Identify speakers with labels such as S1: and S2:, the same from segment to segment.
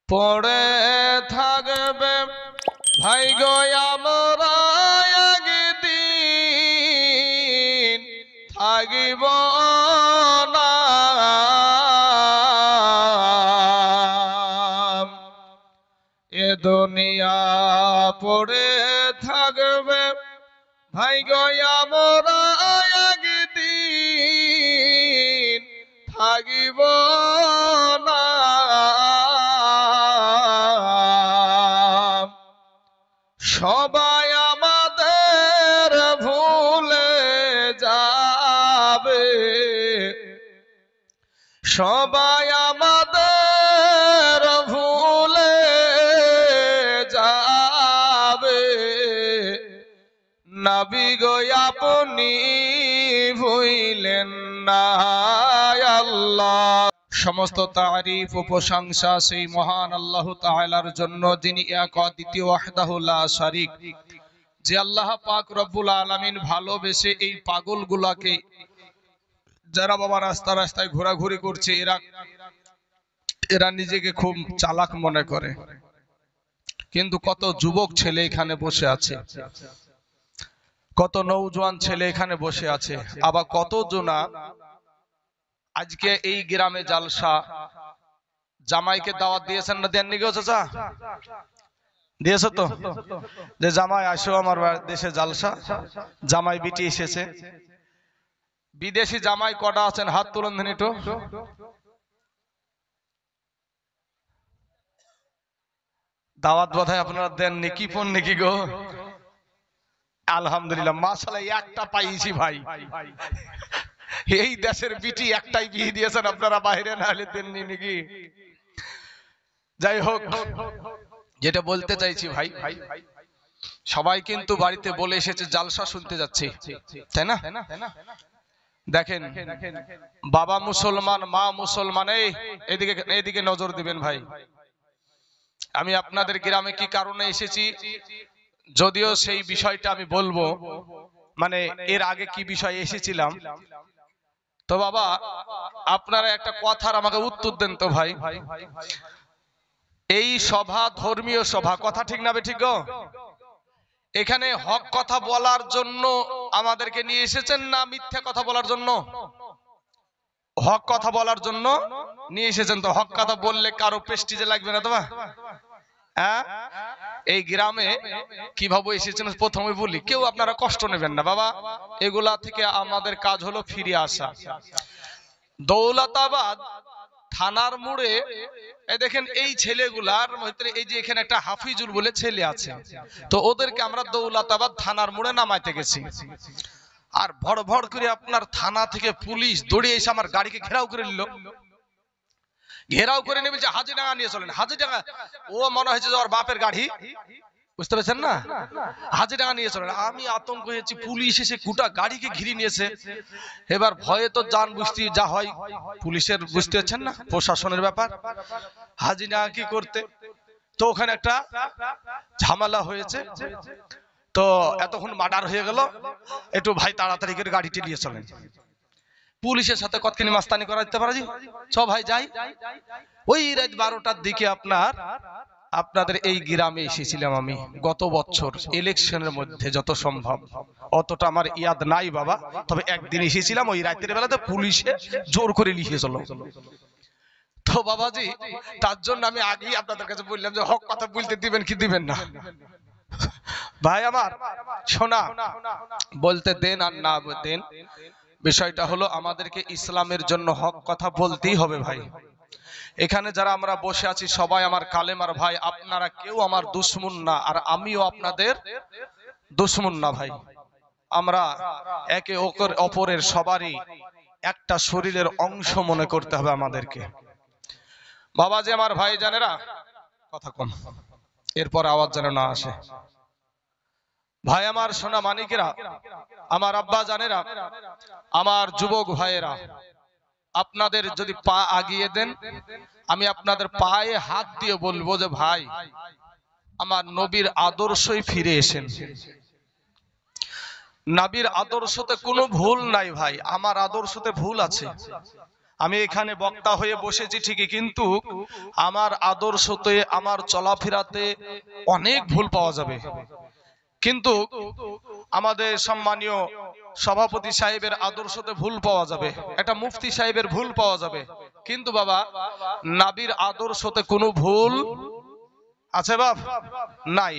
S1: পড়ে থাকবে ভাই গো আমরা একদিন থাকিব না। এ দুনিয়া পড়ে থাকবে ভাই গো আমরা একদিন থাকিব না। সবাই আমাদের ভুলে যাবে, সবাই আমাদের ভুলে যাবে, নবী গো আপনি ভুইলেন না। আল্লাহ সমস্ত তারিফ ও প্রশংসা সেই মহান আল্লাহ তাআলার জন্য, যিনি এক অদ্বিতীয় ওয়াহদাহু লা শারীক। যে আল্লাহ পাক রব্বুল আলামিন ভালোবেসে এই পাগলগুলাকে, যারা বাবা রাস্তা রাস্তায় ঘোরাঘুরি করছে, এরা নিজেকে খুব চালাক মনে করে, কিন্তু কত যুবক ছেলে এখানে বসে আছে, কত নওজোয়ান ছেলে এখানে বসে আছে, আবার কত জনা আজকে এই গ্রামে জালসা জামাইকে দাওয়াত দিয়েছেন না দেননি গো চাচা? দিয়েছ তো, যে জামাই আসো আমার দেশে জালসা, জামাই বিটি এসেছে। বিদেশি জামাই কটা আছেন হাত তুলুন দিন একটু। দাওয়াত বোধহয় আপনারা দেননি, কি ফোন নাকি গো? আলহামদুলিল্লাহ, মাশাআল্লাহ, একটা পাইছি ভাই। এই দেশের বিটি একটাই বিয়ে দিয়েছেন আপনারা, বাইরে না হলে দেননি নাকি? যাই হোক, যেটা বলতে চাইছি ভাই, সবাই কিন্তু বাড়িতে বলে এসেছে জালসা শুনতে যাচ্ছে, তাই না? দেখেন, বাবা মুসলমান, মা মুসলমান, এদিকে এদিকে নজর দিবেন ভাই। আমি আপনাদের গ্রামে কি কারণে এসেছি, যদিও সেই বিষয়টা আমি বলবো, মানে এর আগে কি বিষয়ে এসেছিলাম, তো বাবা আপনারা একটা কথার আমাকে উত্তর দেন তো ভাই। এই সভা ধর্মীয় সভা, কথা ঠিক না ঠিক গো? এখানে হক কথা বলার জন্য আমাদেরকে নিয়ে এসেছেন না মিথ্যা কথা বলার জন্য? হক কথা বলার জন্য নিয়ে এসেছেন। তো হক কথা বললে কারো প্রেস্টিজে লাগবে না তোমা? হ্যাঁ, এই গ্রামে কিভাবে এসেছেন প্রথমে বলি, কেউ আপনারা কষ্ট নেবেন না বাবা, এগুলা থেকে আমাদের কাজ হলো ফিরে আসা। দৌলতাবাদ থানার মোড়ে এই দেখেন, এই ছেলেগুলার ভিতরে এই যে এখানে একটা হাফিজুল বলে ছেলে আছে, তো ওদেরকে আমরা দৌলতাবাদ থানার মোড়ে নামাইতে গেছি। আর ভড় ভড় করে আপনার থানা থেকে পুলিশ দৌড়িয়ে এসে আমার গাড়িকে ঘেরাও করে নিল। ঘেরাও করে নেবে যে হাজিডাঙ্গা নিয়ে চলেন। হাজিডাঙ্গা, ও মনে হয়েছে যে ওর বাপের গাড়ি, বুঝতে পারছেন না? হাজিডাঙ্গা নিয়ে চলেন। আমি আতঙ্ক হয়েছি, পুলিশ এসে গোটা গাড়িকে ঘিরে নিয়েছে। এবার ভয়ে তো জান বুঝতে যা হয় পুলিশের, বুঝতে পারছেন না, প্রশাসনের ব্যাপার। হাজিডাঙ্গা কি করতে, তো ওখানে একটা ঝামেলা হয়েছে, তো এতক্ষণ মার্ডার হয়ে গেল, একটু ভাই তাড়াতাড়ি করে গাড়িটি নিয়ে চলেন। পুলিশের সাথে কতখানি মাস্তানি করা যেতে পারে, চ ভাই যাই। ওই রাত 12টার দিকে আপনাদের এই গ্রামে এসেছিলাম আমি গত বছর ইলেকশনের মধ্যে, যত সম্ভব অতটা আমার ইয়াদ নাই বাবা, তবে একদিন এসেছিলাম, ওই রাতের বেলাতে পুলিশে জোর করে লিখে চলো। তো বাবাজি, তার জন্য আমি আগেই আপনাদের কাছে বললাম যে হক কথা বলতে দিবেন কি দিবেন না। ভাই আমার শোনা, বলতে দেন আর না দেন, বিষয়টা হলো আমাদেরকে ইসলামের জন্য হক কথা বলতেই হবে ভাই। এখানে যারা আমরা বসে আছি সবাই আমার কালেমার ভাই, আপনারা কেউ আমার দুশমন না, আর আমিও আপনাদের দুশমন না ভাই। আমরা একে অপরের সবারই একটা শরীরের অংশ মনে করতে হবে আমাদেরকে। বাবাজি আমার ভাই জানেরা, কথা কম, এরপর আওয়াজ যেন না আসে। ভাই আমার সোনা মানিকেরা, আমার আব্বা জানেরা, আমার যুবক ভাইয়েরা, আপনাদের যদি পা আগিয়ে দেন, আমি আপনাদের পায়ে হাত দিয়ে বলবো যে ভাই আমার নবীর আদর্শই ফিরে এসেন। নবীর আদর্শতে কোনো ভুল নাই ভাই, আমার আদর্শতে ভুল আছে। আমি এখানে বক্তা হয়ে বসেছি ঠিকই, কিন্তু আমার আদর্শতে, আমার চলাফেরাতে অনেক ভুল পাওয়া যাবে। কিন্তু আমাদের সম্মানীয় সভাপতি সাহেবের আদর্শতে ভুল পাওয়া যাবে, একটা মুফতি সাহেবের ভুল পাওয়া যাবে, কিন্তু বাবা নবীর আদর্শতে কোনো ভুল আছে বাপ? নাই।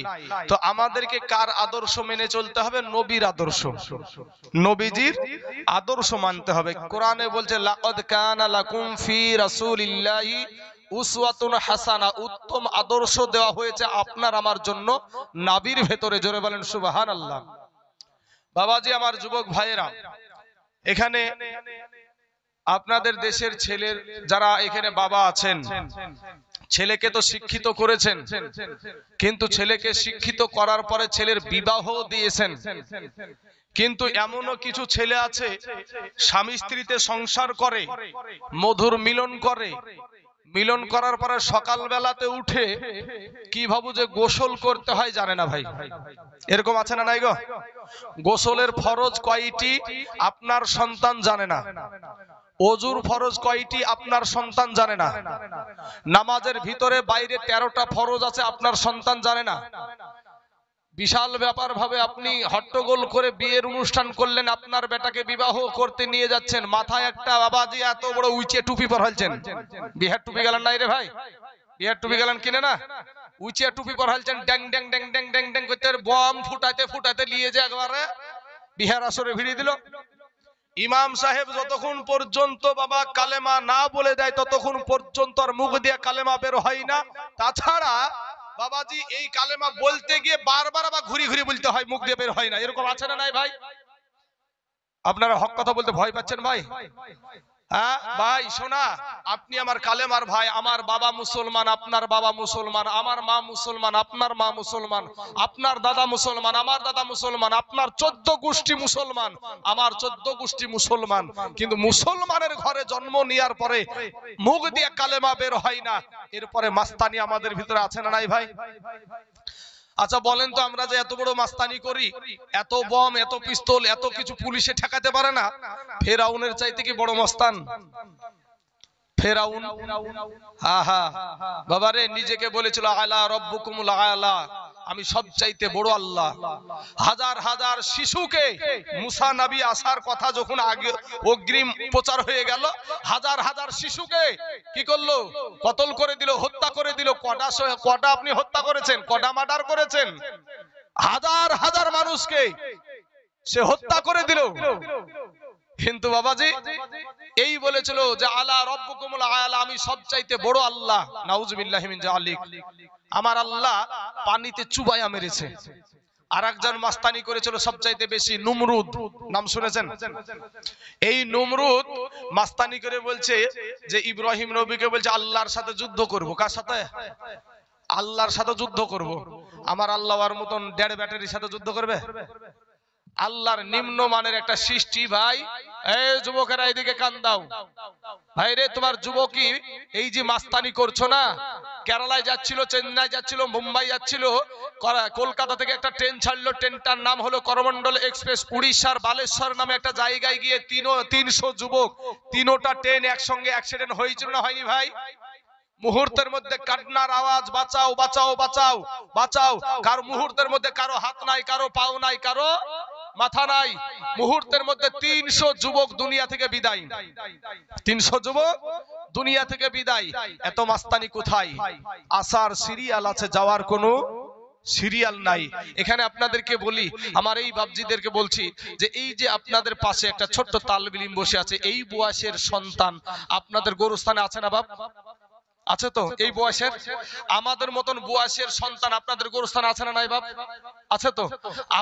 S1: তো আমাদেরকে কার আদর্শ মেনে চলতে হবে? নবীর আদর্শ, নবীজির আদর্শ মানতে হবে। কোরআনে বলছে লাকাদ কানা লাকুম ফি রাসূলিল্লাহি উসওয়াতুন হাসানা, উত্তম আদর্শ দেওয়া হয়েছে আপনার আমার জন্য নবীর ভেতরে। জোরে বলেন সুবহানাল্লাহ। বাবাজি, আমার যুবক ভাইয়েরা, এখানে আপনাদের দেশের ছেলের যারা এখানে বাবা আছেন, ছেলেকে তো শিক্ষিত করেছেন, কিন্তু ছেলেকে শিক্ষিত করার পরে ছেলের বিবাহ দিয়েছেন। কিন্তু এমনও কিছু ছেলে আছে স্বামী স্ত্রীতে সংসার করে, মধুর মিলন করে, মিলন করার পরে সকাল বেলাতে উঠে কি ভাবু যে গোসল করতে হয় জানে না ভাই। এরকম আছে না নাই গো? গোসলের ফরজ কয়টি আপনার সন্তান জানে না। ওযুর ফরজ কয়টি আপনার সন্তান জানে না। নামাজের ভিতরে বাইরে 13টা ফরজ আছে আপনার সন্তান জানে না। বিশাল ব্যাপার ভাবে আপনি হট্টগোল করে বিয়ের অনুষ্ঠান করলেন, আপনার বেটাকে বিবাহ করতে নিয়ে যাচ্ছেন, মাথায় একটা বাবাজি এত বড় উঁচে টুপি পরাইছেন। বিহার টুপি গেলেন নাই রে ভাই? বিহার টুপি গেলেন কিনে না? উঁচে টুপি পরাইছেন, ড্যাং ড্যাং ড্যাং ড্যাং ড্যাং ড্যাং করতে বম ফুটাইতে ফুটাইতে নিয়ে যে একবারে বিহার আসরে ভিড়িয়ে দিল। ইমাম সাহেব যতক্ষণ পর্যন্ত বাবা কালেমা না বলে দেয় ততক্ষণ পর্যন্ত আর মুখ দিয়ে কালেমা বের হয় না। তাছাড়া বাবাজি এই কালেমা বলতে গিয়ে বারবার আবার ঘুরি ঘুরি বলতে হয়, মুখ দিয়ে বের হয় না। এরকম আছে না নাই ভাই? আপনারা হক কথা বলতে ভয় পাচ্ছেন ভাই? হ্যাঁ ভাই শোনা, আপনি আমার কালেমার ভাই, আমার বাবা মুসলমান, আপনার বাবা মুসলমান, আমার মা মুসলমান, আপনার মা মুসলমান, আপনার দাদা মুসলমান, আমার দাদা মুসলমান, আপনার 14 গোষ্ঠী মুসলমান, আমার 14 গোষ্ঠী মুসলমান। কিন্তু মুসলমানের ঘরে জন্ম নেওয়ার পরে মুখ দিয়ে কালেমা বের হয় না। এরপরে মাস্তানি আমাদের ভিতরে আছে না নাই ভাই? আচ্ছা বলেন তো, আমরা যে এত বড় মাস্তানি করি, এত বম, এত পিস্তল, এত কিছু পুলিশে ঠেকাতে পারে না, ফেরাউনের চাইতে কি বড় মস্তান ফেরাউন? বাবারে, নিজেকে বলেছিল আলা রব্বুকুমুল আলা, আমি সবচাইতে বড় আল্লাহ। হাজার হাজার শিশুকে মুসা নবী আসার কথা যখন আগে অগ্রিম প্রচার হয়ে গেল, হাজার হাজার শিশুকে কি করলো? কতল করে দিল, হত্যা করে দিল। কটা আপনি হত্যা করেছেন? কটা মার্ডার করেছেন? হাজার হাজার মানুষকে সে হত্যা করে দিল। কিন্তু বাবাজি এই বলেছিল যে আলা রব্বুকুমুল আলা, আমি সবচাইতে বড় আল্লাহ। নাউজুবিল্লাহি মিন যালিক। আমার আল্লাহ পানিতে চুবাইয়া মেরেছে। আরেকজন মাস্তানি করেছিল সবচাইতে বেশি, নমরুদ, নাম শুনেছেন? এই নমরুদ মাস্তানি করে বলছে যে ইব্রাহিম নবীকে বলছে আল্লাহর সাথে যুদ্ধ করব। কার সাথে? আল্লাহর সাথে যুদ্ধ করব। আমার আল্লাহর মতন 1.5 ব্যাটারির সাথে যুদ্ধ করবে? আল্লাহর নিম্নমানের একটা সৃষ্টি ভাই। এই যুবকেরা এদিকে কান দাও ভাই রে, তোমার যুবকই এই যে মাস্তানি করছো না, কেরালায় যাচ্ছিল, চেন্নাই যাচ্ছিল, মুম্বাই যাচ্ছিল, কলকাতা থেকে একটা ট্রেন ছাড়লো, ট্রেনটার নাম হলো করমন্ডল এক্সপ্রেস। উড়িষ্যার বালেশ্বর নামে একটা জায়গায় গিয়ে 300 যুবক, 3টা ট্রেন একসঙ্গে অ্যাক্সিডেন্ট হয়েছিল না হয়নি ভাই? মুহূর্তের মধ্যে কান্নার আওয়াজ, বাঁচাও বাঁচাও বাঁচাও বাঁচাও। কারো মুহূর্তের মধ্যে কারো হাত নাই, কারো পাও নাই, কারো মাথা নাই। মুহূর্তের মধ্যে 300 যুবক দুনিয়া থেকে বিদায়। 300 যুবক দুনিয়া থেকে বিদায়। এত মাস্তানি কোথায়? আসার সিরিয়াল আছে, যাওয়ার কোনো সিরিয়াল নাই। এখানে আপনাদেরকে বলি, আমার এই বাপজিদেরকে বলছি যে এই যে আপনাদের পাশে একটা ছোট্ট তালবে ইলম বসে আছে, এই বয়সের সন্তান আপনাদের গোরস্থানে আছে না বাপ? আছে তো? এই বয়সের, আমাদের মতন বয়সের সন্তান আপনাদের গোরস্থানে আছে না নাই বাপ? আছে তো?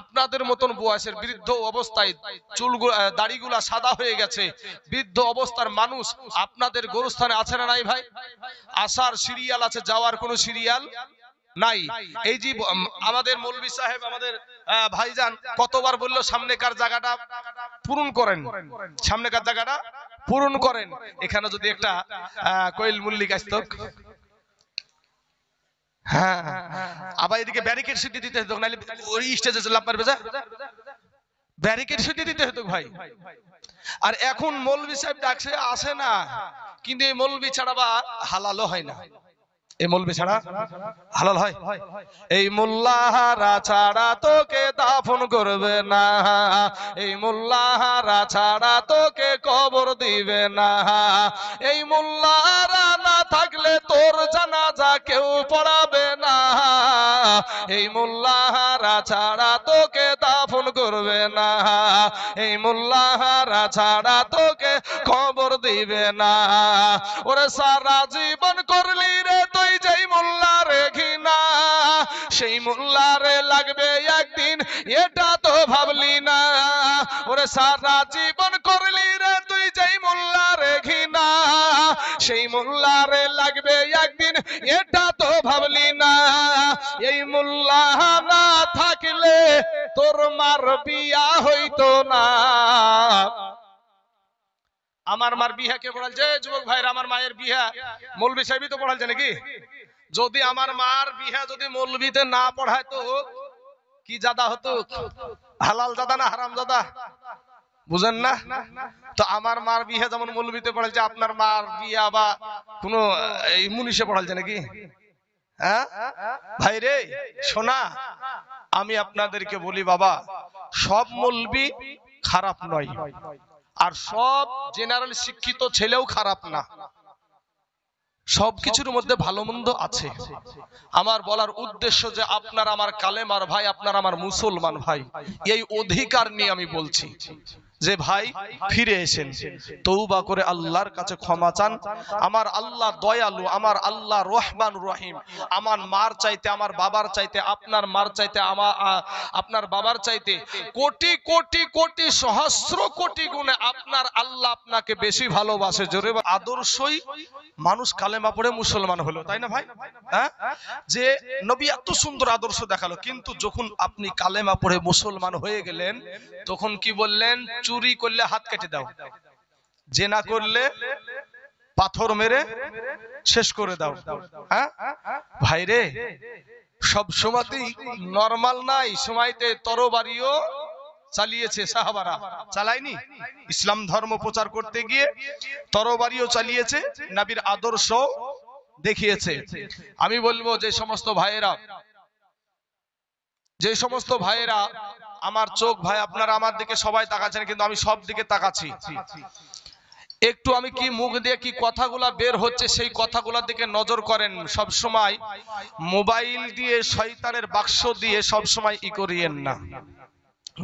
S1: আপনাদের মতন বয়সের বৃদ্ধ অবস্থায় চুলগুলো দাড়িগুলা সাদা হয়ে গেছে, বৃদ্ধ অবস্থার মানুষ আপনাদের গোরস্থানে আছে না নাই ভাই? আসার সিরিয়াল আছে, যাওয়ার কোনো সিরিয়াল নাই। এই যে আমাদের মৌলভী সাহেব, আমাদের ভাইজান কতবার বললো সামনেকার জায়গাটা পূরণ করেন, সামনেকার জায়গাটা পূরণ করেন। এখানে যদি একটা কোয়েল মল্লিক আসতো, হ্যাঁ, আবার এদিকে ব্যারিকেড সিটি দিতে হতো, নাহলে ওই স্টেজে লাফ মারবে, যা ব্যারিকেড সরিয়ে দিতে হতো ভাই। আর এখন মৌলভী সাহেব ডাকছে আসে না, কিন্তু এই মৌলভী ছাড়া বা হালালও হয় না। এই মৌলভী ছাড়া হালাল হয়? এই মোল্লাহারা ছাড়া তোকে দাফন করবে না, এই মোল্লাহারা ছাড়া তোকে কবর দিবে না, এই মোল্লাহারা না থাকলে তোর জানাজা কেউ পড়াবে না, এই মোল্লাহারা ছাড়া তোকে দাফন করবে না, এই মোল্লাহারা ছাড়া তোকে কবর দিবে না। ওরে সারা জীবন করলি রে তুই যেই মোল্লারে ঘৃণা, সেই মোল্লারে লাগবে একদিন, এটা তো ভাবলি না। ওরে সারা জীবন করলি রে তুই যেই মোল্লারে ঘৃণা, সেই মোল্লারে লাগবে একদিন, এটা তো ভাবলি না। এই মোল্লা না থাকলে তোর মার বিয়া হইতো না। আমার মার বিহা কে পড়ালছে? যুবক ভাইরা, আমার মায়ের বিহা মৌলভী সাহেবই তো পড়ালছে নাকি? যদি আমার মার বিহা যদি মৌলভীতে না পড়ায় তো কি জাদা হতো? হালাল জাদা না হারাম জাদা? বুঝেন না? তো আমার মার বিহা যেমন মৌলভীতে পড়ালছে, আপনার মার বিয়া বা কোন এই মুনিশে পড়ালছে নাকি? হ্যাঁ ভাই রে শোনা, আমি আপনাদেরকে বলি বাবা, সব মৌলভী খারাপ নয়, আর সব জেনারেল শিক্ষিত ছেলেও খারাপ না। সবকিছুর মধ্যে ভালো মন্দ আছে। আমার বলার উদ্দেশ্য যে আপনার আমার কালেমার ভাই, আপনার আমার মুসলমান ভাই, এই অধিকার নিয়ে আমি বলছি যে ভাই ফিরে এসেন, তওবা করে আল্লাহর কাছে ক্ষমা চান। আমার আল্লাহ দয়ালু, আমার আল্লাহ রহমান রহিম। আমার মার চাইতে, আমার বাবার চাইতে, আপনার মার চাইতে, আপনার বাবার চাইতে কোটি কোটি কোটি সহস্র কোটি গুণে আপনার আল্লাহ আপনাকে বেশি ভালোবাসে। জোরে আদর্শই মানুষ কালেমা পড়ে মুসলমান হলো, তাই না ভাই? হ্যাঁ, যে নবী এত সুন্দর আদর্শ দেখালো, কিন্তু যখন আপনি কালেমা পড়ে মুসলমান হয়ে গেলেন তখন কি বললেন? চুরি করলে হাত কেটে দাও, জেনা করলে পাথর মেরে শেষ করে দাও। হ্যাঁ ভাই রে, সব সময়তেই নরমাল নাই, সময়তে তরবারিও চালিয়েছে সাহাবারা, চালায়নি? ইসলাম ধর্ম প্রচার করতে গিয়ে তরবারিও চালিয়েছে, নবীর আদর্শ দেখিয়েছে। আমি বলবো যে সমস্ত ভাইয়েরা, আমার চোখ ভাই, আপনারা আমার দিকে সবাই তাকাচ্ছেন, কিন্তু আমি সব দিকে তাকাচ্ছি। একটু আমি কি মুখ দিয়ে কি কথাগুলা বের হচ্ছে সেই কথাগুলোর দিকে নজর করেন। সব সময় মোবাইল দিয়ে, শয়তানের বাক্স দিয়ে সব সময় ই করিয়েন না।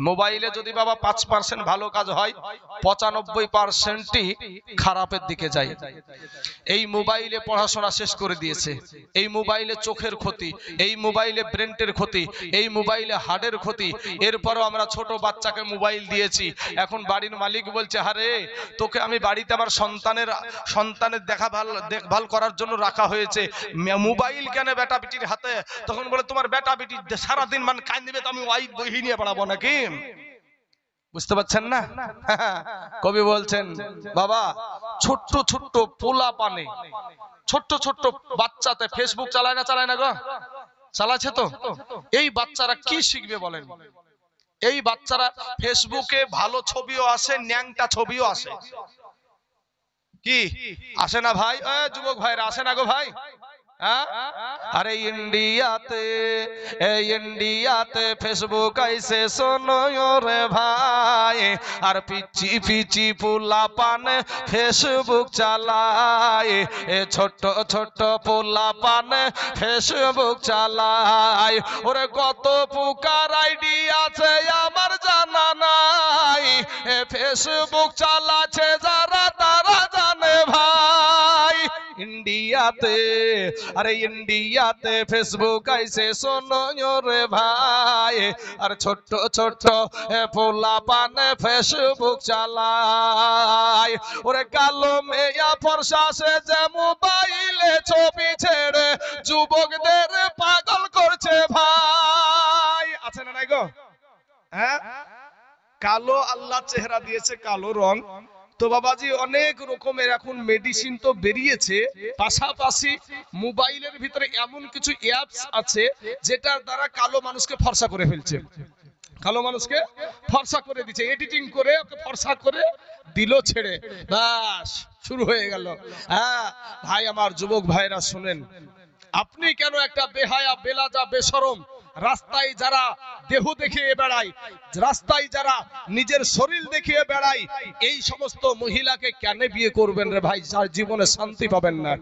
S1: মোবাইলে যদি বাবা 5% ভালো কাজ হয়, 95%ই খারাপের দিকে যায়। এই মোবাইলে পড়াশোনা শেষ করে দিয়েছে, এই মোবাইলে চোখের ক্ষতি, এই মোবাইলে ব্রেনের ক্ষতি, এই মোবাইলে হার্টের ক্ষতি। এরপরও আমরা ছোট বাচ্চাকে মোবাইল দিয়েছি, এখন বাড়ির মালিক বলছে আরে তোকে আমি বাড়িতে আমার সন্তানের দেখভাল করার জন্য রাখা হয়েছে, মোবাইল কেন বেটা বেটির হাতে? তখন বলে তোমার বেটা বেটি সারাদিন মান কান দিবে, তো আমি ওই বই নিয়ে পড়াবো নাকি? বুঝতে পারছেন না? কবি বলছেন বাবা, ছোট্ট ছোট্ট পোলা পানে, ছোট্ট ছোট্ট বাচ্চাতে ফেসবুক চালায় না গো? চালাচ্ছে তো। এই বাচ্চারা কি শিখবে বলেন? এই বাচ্চারা ফেসবুকে ভালো ছবিও আসে, ন্যাংটা ছবিও আসে, কি আসে না ভাই? যুবক ভাইরা আসে না গো ভাই? अरे इंडियाते फेसबुक ऐसे सुनो रे भाई, और पिची पिची पुला पान फेसबुक चलाए, छोटो छोटो पुला पान फेसबुक चलाए, और कत पुकार आइडिया से आमार जाना नाई, फेसबुक चालाछे जारा तारा जाने भाई। इंडियाते, अरे इंडियाते फेसबुक ऐसे सुनो रे भाई, और छोटो छोटो पोला पान फेसबुक चालाए, और कालो मेया फर्सा से जे मोबाइले छवि छेड़े যুবকদের পাগল করছে ভাই। আছে না নাই গো? হ্যাঁ, কালো আল্লাহ চেহারা দিয়েছে, কালো রং। তো বাবাজি অনেক রকমের এখন মেডিসিন তো বেরিয়েছে, পাশাপাশি মোবাইলের ভিতরে এমন কিছু অ্যাপস আছে যেটার দ্বারা কালো মানুষকে ফর্সা করে ফেলছে। কালো মানুষকে ফর্সা করে দিচ্ছে, এডিটিং করে ওকে ফর্সা করে দিল ছেড়ে, বাস শুরু হয়ে গেল। হ্যাঁ ভাই আমার, যুবক ভাইরা শুনেন, আপনি কেন একটা বেহায়া বেলাজা বেশরম রাস্তায় যারা দেহ দেখিয়ে বেড়ায়, রাস্তায় যারা নিজের শরীর দেখিয়ে বেড়ায়, এই সমস্ত মহিলাকে কেন বিয়ে করবেন রে ভাই, যার জীবনে শান্তি পাবেন না।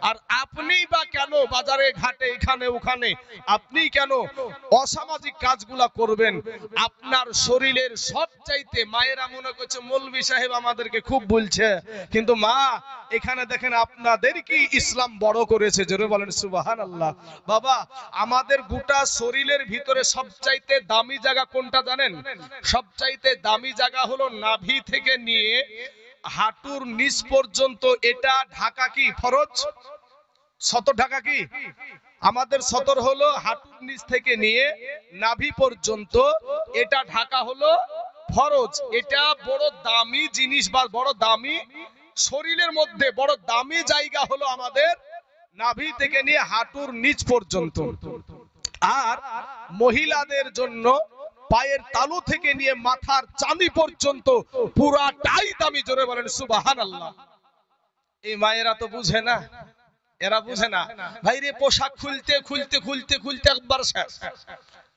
S1: আর আপনি বা কেন বাজারে ঘাটে এখানে ওখানে আপনি কেন অসামাজিক কাজগুলা করবেন? আপনার শরীরের সবচাইতে, মায়েরা মনে করছে মৌলভী সাহেব আমাদেরকে খুব বলছে, কিন্তু মা এখানে দেখেন আপনাদের কি ইসলাম বড় করেছে, জোরে বলেন সুবহানাল্লাহ। বাবা আমাদের গোটা শরীরের ভিতরে সবচাইতে দামি জায়গা কোনটা জানেন? সবচাইতে দামি জায়গা হলো নাভি থেকে নিয়ে হাঁটুর নিচ পর্যন্ত, এটা ঢাকা কি ফরজ? সতর ঢাকা কি? আমাদের সতর হলো হাঁটুর নিচ থেকে নিয়ে নাভি পর্যন্ত, এটা ঢাকা হলো ফরজ। এটা বড় দামি জিনিস বা বড় দামি, শরীরের মধ্যে বড় দামি জায়গা হলো আমাদের নাভি থেকে নিয়ে হাঁটুর নিচ পর্যন্ত। আর মহিলাদের জন্য পায়ের তালু থেকে নিয়ে মাথার চাঁদি পর্যন্ত পুরাটাই দামি, জোরে বলেন সুবহানাল্লাহ। এই মায়েরা তো বুঝে না, এরা বুঝে না ভাই রে, পোশাক খুলতে খুলতে খুলতে খুলতে একবার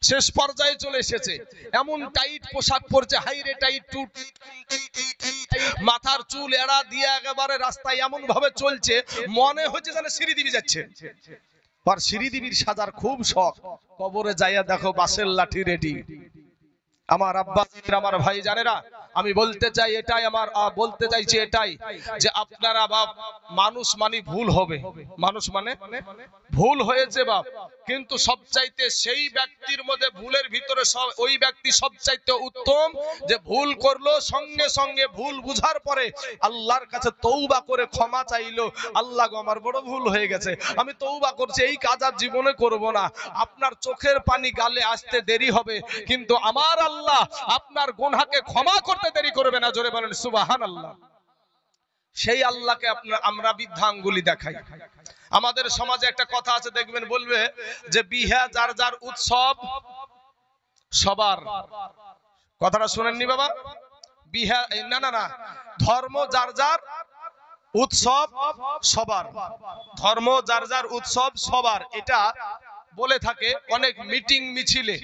S1: শেষ পর্যায়ে চলে এসেছে, এমন টাইট পোশাক পরছে, হাই রে টাইট, মাথার চুল এড়া দিয়ে একেবারে রাস্তায় এমন ভাবে চলছে মনে হচ্ছে যেন শ্রীদেবী যাচ্ছে। আর শ্রীদেবীর সাজার খুব শখ, কবরে যাইয়া দেখো বাঁশের লাঠি রেডি। আমার আব্বা আমার ভাই জানেরা, আমি বলতে চাই এটাই, আমার বলতে চাইছি এটাই, যে আপনারা বাপ, মানুষ মানে ভুল হবে, মানুষ মানে ভুল হয়েছে বাপ, কিন্তু সবচাইতে সেই ব্যক্তির মধ্যে ভুলের ভিতরে ওই ব্যক্তি সবচাইতে উত্তম যে ভুল করলো, সঙ্গে সঙ্গে ভুল বুঝার পরে আল্লাহর কাছে তওবা করে ক্ষমা চাইলো, আল্লাহ গো আমার বড় ভুল হয়ে গেছে, আমি তওবা করছি, এই কাজ আর জীবনে করব না। আপনার চোখের পানি গালে আসতে দেরি হবে, কিন্তু আমার আল্লাহ আপনার গুনাহকে ক্ষমা করতে দেরি করবে না, জোরে বলেন সুবহানাল্লাহ। সেই আল্লাহকে আমরা বৃদ্ধাঙ্গুলি দেখাই। আমাদের সমাজে একটা কথা আছে, দেখবেন বলবে যে বিহা যার যার উৎসব সবার। কথাটা শুনেননি বাবা? বিহা না না না, ধর্ম যার যার উৎসব সবার, ধর্ম যার যার উৎসব সবার, এটা বলে থাকে অনেক মিটিং মিছিলে।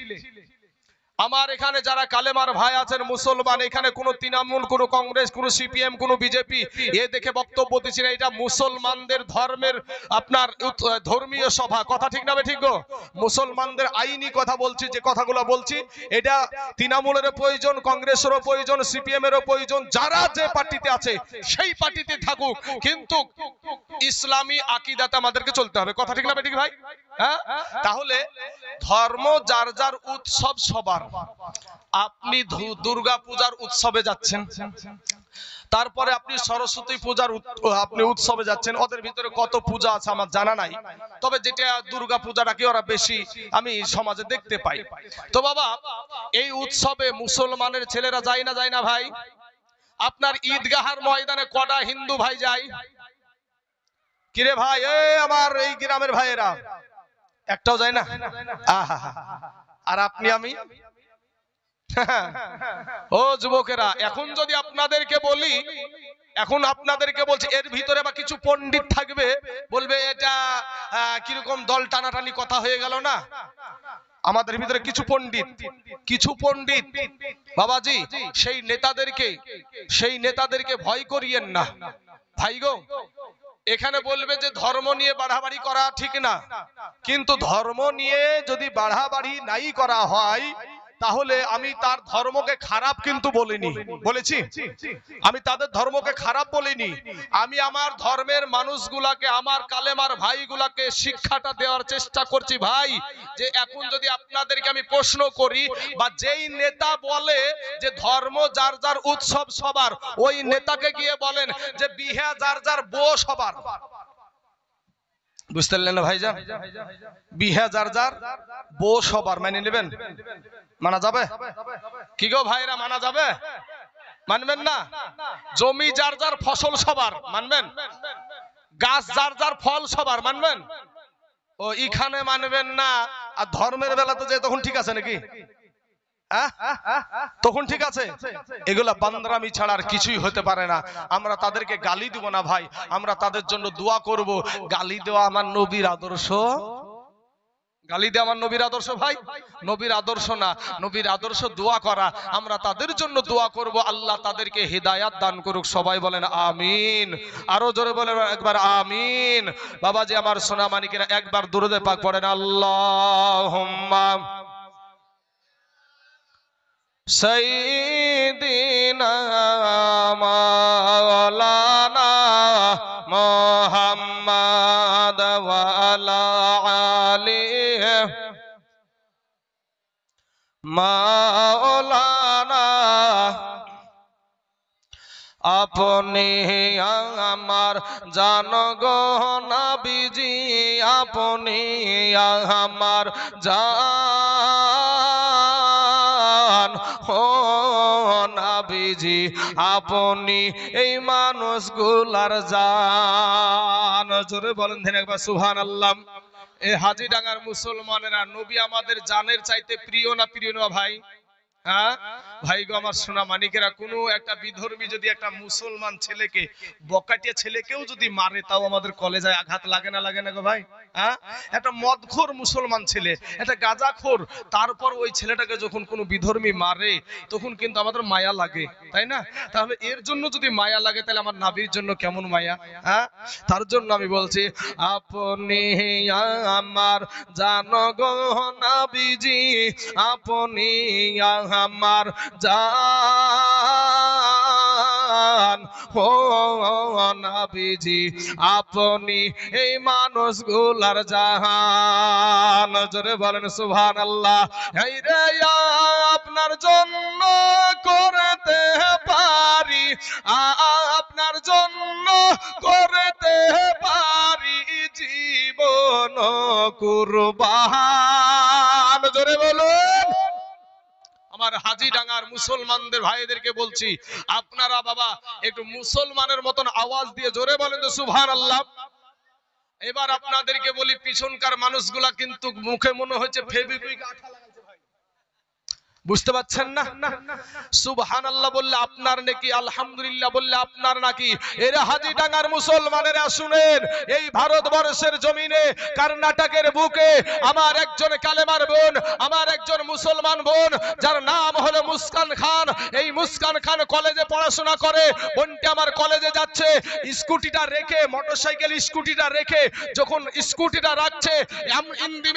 S1: আমার এখানে যারা কালেমার ভাই আছেন মুসলমান, এখানে কোনো তৃণমূল, কোনো কংগ্রেস, কোনো সিপিএম, কোনো বিজেপি এ দেখে বক্তব্য দিচ্ছি না, এটা মুসলমানদের ধর্মের আপনার ধর্মীয় সভা। কথা ঠিক না ঠিক গো? মুসলমানদের আইনি কথা বলছি, যে কথাগুলো বলছি, এটা তৃণমূলেরও প্রয়োজন, কংগ্রেসেরও প্রয়োজন, সিপিএম এরও প্রয়োজন, যারা যে পার্টিতে আছে সেই পার্টিতে থাকুক, কিন্তু ইসলামী আকীদাতে আমাদেরকে চলতে হবে। কথা ঠিক না ঠিক ভাই? হ্যাঁ, তাহলে ধর্ম যার যার উৎসব সবার। আপনি দুর্গা পূজার উৎসবে যাচ্ছেন, তারপরে আপনি সরস্বতী পূজার আপনি উৎসবে যাচ্ছেন, ওদের ভিতরে কত পূজা আছে আমার জানা নাই, তবে যেটা দুর্গা পূজাটাকে ওরা বেশি আমি সমাজে দেখতে পাই। তো বাবা এই উৎসবে মুসলমানের ছেলেরা যায় না, যায় না ভাই? আপনার ঈদগাহার ময়দানে কটা হিন্দু ভাই যায়? কিরে ভাই, আমার এই গ্রামের ভাইয়েরা একটাও যায় না? আর আপনি আমি ও যুবকেরা, এখন যদি আপনাদেরকে বলি, এখন আপনাদেরকে বলছি, এর ভিতরে বা কিছু পণ্ডিত থাকবে, বলবে এটা কিরকম দল টানাটানি কথা হয়ে গেল না? আমাদের ভিতরে কিছু পণ্ডিত বাবাজি, সেই নেতাদেরকে ভয় করিয়েন না ভাই গো। এখানে বলবে যে ধর্ম নিয়ে বাড়াবাড়ি করা ঠিক না, কিন্তু ধর্ম নিয়ে যদি বাড়াবাড়ি নাই করা হয়, তাহলে আমি তার ধর্মকে খারাপ কিন্তু বলিনি, বলেছি? আমি তাদের ধর্মকে খারাপ বলিনি, আমি আমার ধর্মের মানুষগুলাকে, আমার কালেমার ভাইগুলাকে শিক্ষাটা দেওয়ার চেষ্টা করছি। ভাই, যে এখন যদি আপনাদেরকে আমি প্রশ্ন করি, বা যেই নেতা বলে যে ধর্ম যার যার উৎসব সবার, ওই নেতাকে গিয়ে বলেন যে বিহা যার যার বউ সবার। বুঝতে পারলেন না ভাইজান? বিহা যার যার বউ সবার মানে নেবেন? মানা যাবে কি গো ভাইরা? মানা যাবে? মানবেন না? জমি যার যার ফসল সবার মানবেন? গাছ যার যার ফল সবার মানবেন? ও এখানে মানবেন না, আর ধর্মের বেলা তো যে তখন ঠিক আছে নাকি? তখন ঠিক আছে, এগুলা বান্দরামি ছাড়া আর কিছুই হতে পারে না। আমরা তাদেরকে গালি দিব না ভাই, আমরা তাদের জন্য দোয়া করব। গালি দেওয়া আমার নবীর আদর্শ? গালি দেওয়া আমার নবীর আদর্শ? ভাই নবীর আদর্শ না, নবীর আদর্শ দোয়া করা। আমরা তাদের জন্য দোয়া করব, আল্লাহ তাদেরকে হিদায়াত দান করুক। সবাই বলেন আমিন। আরো জোরে বলেন একবার আমিন। বাবাজি আমার সোনা মানিকেরা একবার দুরূদে পাক পড়েন, আল্লাহুম্মা সাইয়্যিদিনা মাওলানা মুহাম্মদ ওয়া আলা আলিহি মাওলানা। আপনি আমার জানগো নবীজি, আপনি আমার জান ও নবীজি, আপনি এই মানুষগুলার জান। জোরে বলেন দেন একবার সুবহানাল্লাহ। এই হাজীডাঙ্গার মুসলমানেরা নবী আমাদের জানের চাইতে প্রিয় না প্রিয় না ভাই? হ্যাঁ ভাই গো আমার সোনা মানিকেরা, কোনো একটা বিধর্মী যদি একটা মুসলমান ছেলেকে, বকাটিয়া ছেলেকেও যদি মারে, তাও আমাদের কলেজায় আঘাত লাগে না লাগে না গো ভাই? হ্যাঁ, একটা মদখোর মুসলমান ছেলে, একটা গাঁজাখোর, তারপর ওই ছেলেটাকে যখন কোনো বিধর্মী মারে তখন কিন্তু আমাদের মায়া লাগে, তাই না? তাহলে এর জন্য যদি মায়া লাগে, তাহলে আমার নবীর জন্য কেমন মায়া? হ্যাঁ, তার জন্য আমি বলছি, আপনি আমার জানগো নবীজি, আপনি আমার জান ও নবীজি, আপনি এই মানুষগুলার জান। জোরে বলেন সুবহানাল্লাহ। এই রে আপনার জন্য করতে পারি, আপনার জন্য করতে পারি জীবন কুরবান। জোরে বলুন। আমার হাজীডাঙ্গার মুসলমানদের ভাইদেরকে বলছি, আপনারা বাবা একটু মুসলমানের মতন আওয়াজ দিয়ে জোরে বলেন তো সুবহানাল্লাহ। এবার আপনাদেরকে বলি, পিছনকার মানুষগুলা কিন্তু মুখে মনে হচ্ছে ফেভিকুইক আঠা লাগাইছে ভাই, বুঝতে পারছেন না? সুবহানাল্লাহ বললে আপনার নাকি, আলহামদুলিল্লাহ বললে আপনার নাকি। এরা হাজীডাঙ্গার মুসলমানেরা শুনেন, এই ভারতবর্ষের জমিনে কর্ণাটকের বুকে আমার একজন কালেমার বোন, আমার একজন মুসলমান বোন, যার নাম হলো মুস্কান খান। এই মুস্কান খান কলেজে পড়াশোনা করে। বোনটি আমার কলেজে যাচ্ছে, স্কুটিটা রেখে, মোটরসাইকেল স্কুটিটা রেখে যখন স্কুটিটা রাখছে,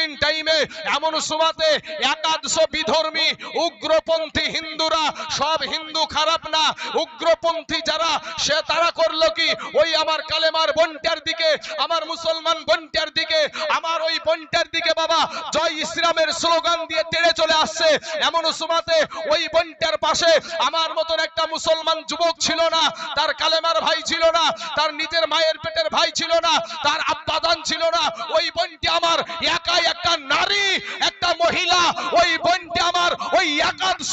S1: ইন টাইমে এমন সময়তে একাদশ বিধর্মী উগ্রপন্থী হিন্দুরা, সব হিন্দু খারাপ না, উগ্রপন্থী যারা, সে তারা করলো কি, ওই আমার কালেমার বোনটার দিকে, আমার মুসলমান বোনটার দিকে, আমার ওই বোনটার দিকে বাবা জয় ইসলামের স্লোগান দিয়ে তেড়ে চলে আসছে। এমন সময়তে ওই বোনটার পাশে আমার মতন একটা মুসলমান যুবক ছিল না, তার কালেমার ভাই ছিল না, তার নিজের মায়ের পেটের ভাই ছিল না, তার আব্বাদান ছিল না। ওই বোনটি আমার একাই একটা নারী, একটা মহিলা। ওই বোনটি আমার ওই একাদশ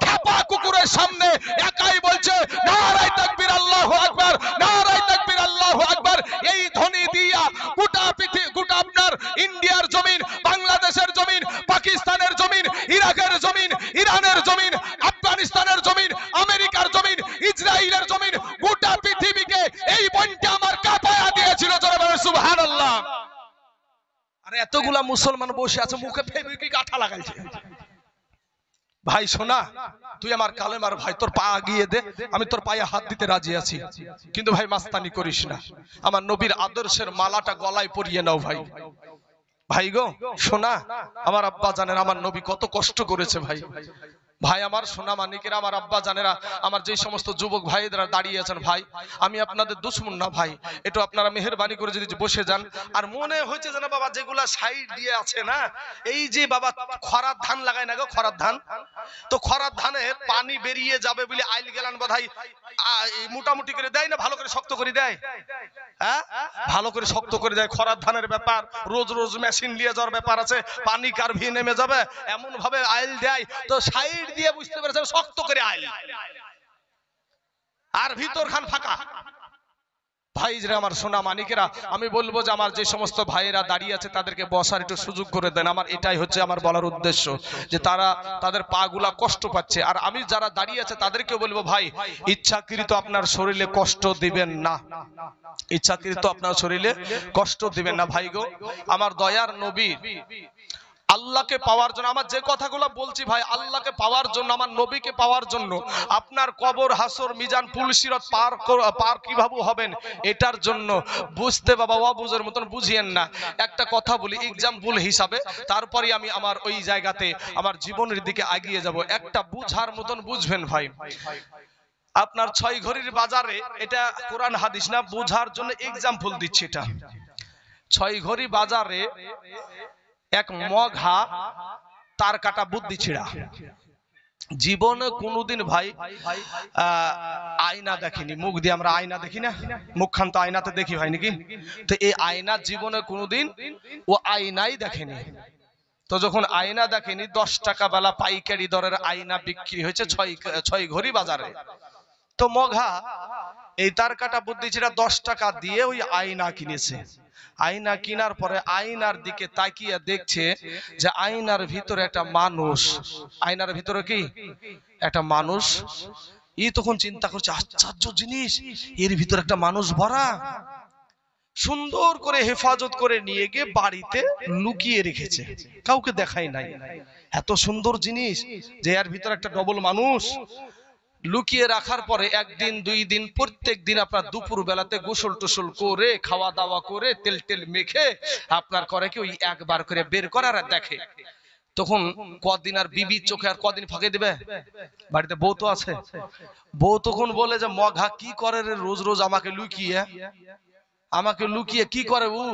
S1: খেপা কুকুরের সামনে একাই বলছে নারায়ে তাকবীর আল্লাহু আকবার, নারায়ে তাকবীর আল্লাহু আকবার। এই ধ্বনি দিয়া গোটা পৃথিবী, গোটা আপনার ইন্ডিয়ার জমিন, বাংলাদেশের জমিন, পাকিস্তানের জমিন, ইরাকের জমিন, ইরানের জমিন, আফগানিস্তানের জমিন, আমেরিকার জমিন, ইসরায়েলের জমিন, গোটা পৃথিবীকে এই বোনটি আমার কাঁপায়া দিয়েছিল। জোরে বলেন সুবহানাল্লাহ। আরে এতগুলা মুসলমান বসে আছে, মুখে ফেভিকুইক আঠা লাগাইছে। ভাই শোনা, তুই আমার কালেমার ভাই, তোর পা আগিয়ে দে, আমি তোর পায়ে হাত দিতে রাজি আছি, কিন্তু ভাই মাস্তানি করিস না। আমার নবীর আদর্শের মালাটা গলায় পরিয়ে নাও ভাই। ভাই গো শোনা, আমার আব্বা জানেন আমার নবী কত কষ্ট করেছে ভাই। ভাই আমার সোনা মানিকেরা, আমার আব্বা জানেরা, আমার যে সমস্ত যুবক ভাইরা দাঁড়িয়ে আছেন, ভাই আমি আপনাদের দুশমন না ভাই, একটু আপনারা মেহেরবানি করে যদি বসে যান। আর মনে হচ্ছে যেন বাবা যেগুলা সাইড দিয়ে আছে না, এই যে বাবা খরার ধান লাগায় না গো, খরার ধান, তো খরার ধানের পানি বেরিয়ে যাবে বলে আইল গেলান বোধহয় মোটামুটি করে দেয় না, ভালো করে শক্ত করে দেয়। হ্যাঁ, ভালো করে শক্ত করে দেয়। খরার ধানের ব্যাপার, রোজ রোজ মেশিন নিয়ে যাওয়ার ব্যাপার আছে, পানি কারভি নেমে যাবে, এমন ভাবে আইল দেয়, তো সাইড দিয়ে বুঝতে পেরেছেন শক্ত করে আইল, আর ভিতর খান ফাঁকা। ভাইরা আমার সোনা মানিকেরা, আমি বলবো যে আমার যে সমস্ত ভাইয়েরা দাঁড়িয়ে আছে তাদেরকে বসার একটু সুযোগ করে দেন। আমার এটাই হচ্ছে আমার বলার উদ্দেশ্য, যে তারা তাদের পা গুলা কষ্ট পাচ্ছে। আর আমি যারা দাঁড়িয়ে আছে তাদেরকে বলবো, ভাই ইচ্ছাকৃত আপনার শরীরে কষ্ট দিবেন না, ইচ্ছাকৃত আপনার শরীরে কষ্ট দিবেন না ভাই গো। আমার দয়ার নবী আল্লাহকে পাওয়ার জন্য, আমার যে কথাগুলো বলছি ভাই আল্লাহকে পাওয়ার জন্য, আমার নবীকে পাওয়ার জন্য, আপনার কবর হাসর মিজান পুলসিরত পার কিভাবে হবেন এটার জন্য বুঝতে বাবা বুঝের মতন বুঝিয়েন না। একটা কথা বলি এক্সাম্পল হিসাবে, তারপরে আমি আমার ওই জায়গাতে আমার জীবনের দিকে এগিয়ে যাব। একটা বুঝার মতন বুঝবেন ভাই। আপনার 6 ঘড়ির বাজারে, এটা কোরআন হাদিস না, বুঝার জন্য এক্সাম্পল দিচ্ছি। এটা 6 ঘড়ি বাজারে এক মঘা তার কাটা বুদ্ধি ছিড়া, জীবনে কোনোদিন ভাই আয়না দেখেনি। মুখ দিয়ে আমরা আয়না দেখি না, মুখখান তো আয়নাতে দেখি ভাই নাকি? তো এই আয়না জীবনে কোনোদিন ও আয়নাই দেখেনি। তো যখন আয়না দেখেনি, 10 টাকা বেলা পাইকারি দরের আয়না বিক্রি হয়েছে 6 ঘড়ি বাজারে। তো মঘা এই তার কাটা বুদ্ধি ছিড়া 10 টাকা দিয়ে ওই আয়না কিনেছে। আয়না কেনার পরে আয়নার দিকে তাকিয়ে দেখছে যে আয়নার ভিতরে একটা মানুষ, আয়নার ভিতরে কি একটা মানুষ। ই তখন চিন্তা করছে, আশ্চর্য জিনিস, এর ভিতরে একটা মানুষ ভরা। সুন্দর করে হেফাজত করে নিয়ে গিয়ে বাড়িতে লুকিয়ে রেখেছে, কাউকে দেখাই নাই। এত সুন্দর জিনিস যে এর ভিতরে একটা ডবল মানুষ। লুকিয়ে রাখার পরে একদিন 2 দিন, প্রত্যেক দিন আপনার দুপুর বেলাতে গোসল টোসল করে খাওয়া দাওয়া করে তেল টেল মেখে আপনার করে কি ওই একবার করে বের করার আর দেখে। তখন কদিন আর বিবি চোখে আর কদিন ফাঁকে দিবে, বাড়িতে বউ তো আছে। বউ তখন বলে যে মঘা কি করে রে, রোজ রোজ আমাকে লুকিয়ে কি করে ও,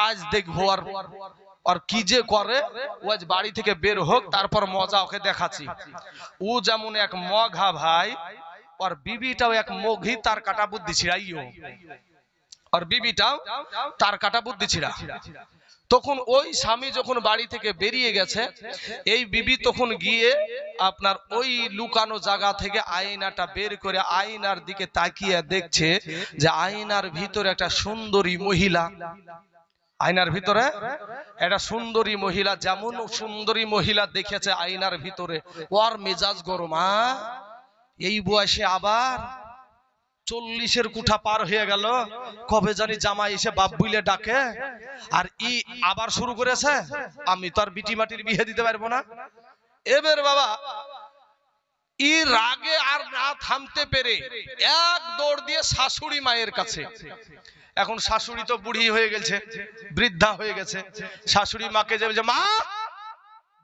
S1: আজ দেখবো আর কি যে করে। ও আজ বাড়ি থেকে বের হোক, তারপর মজা ওকে দেখাচ্ছি। ও যেমন এক মঘা ভাই, আর বিবিটাও এক মঘি, তার কাটা বুদ্ধি ছিড়াইও, আর বিবিটাও তার কাটা বুদ্ধি ছিড়া। তখন ওই স্বামী যখন বাড়ি থেকে বেরিয়ে গেছে, এই বিবি তখন গিয়ে আপনার ওই লুকানো জায়গা থেকে আয়নাটা বের করে আয়নার দিকে তাকিয়ে দেখছে যে আয়নার ভিতরে একটা সুন্দরী মহিলা। আয়নার ভিতরে একটা সুন্দরী মহিলা, যেমন সুন্দরী মহিলা দেখেছে আয়নার ভিতরে, ওর মেজাজ গরম। এই বয়সে আবার 40-এর কুঠা পার হয়ে গেল, কবে জানি জামাই এসে বাপ বুইলে ডাকে, আর ই আবার শুরু করেছে, আমি তো আর বিটি মাটির বিয়ে দিতে পারবো না। এবার বাবা ই রাগে আর না থামতে পেরে এক দৌড় দিয়ে শাশুড়ি মায়ের কাছে। এখন শাশুড়ি তো বুড়ি হয়ে গেছে, বৃদ্ধা হয়ে গেছে। শাশুড়ি মাকে যে মা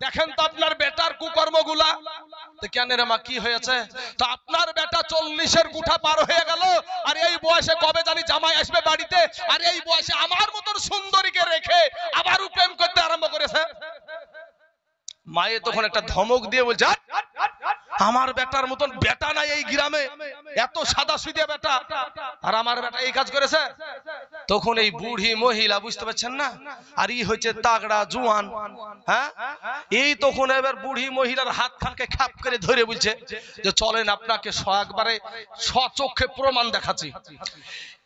S1: দেখেন তো আপনার বেটার কুকর্মগুলা। তো কেন রে মা, কি হয়েছে? তো আপনার বেটা 40-এর কুঠা পার হয়ে গেল, আর এই বয়সে কবে জানি জামাই আসবে বাড়িতে, আর এই বয়সে আমার মতন সুন্দরীকে রেখে আবার প্রেম করতে আরম্ভ করেছে। মায়ে তখন একটা ধমক দিয়ে বলছে, আমার বেটার মতন বেটা নাই এই গ্রামে, এত সাদা সুদে বেটা, আর আমার বেটা এই কাজ করেছে। তখন এই বুড়ি মহিলা বুঝতে পারছেন না, আর ই হচ্ছে তাগড়া জুয়ান। হ্যাঁ, এই তখন এবার বুড়ি মহিলার হাত খানকে খাপ করে ধরে বলছে যে চলেন আপনাকে একবারে সচক্ষে প্রমাণ দেখাচ্ছি।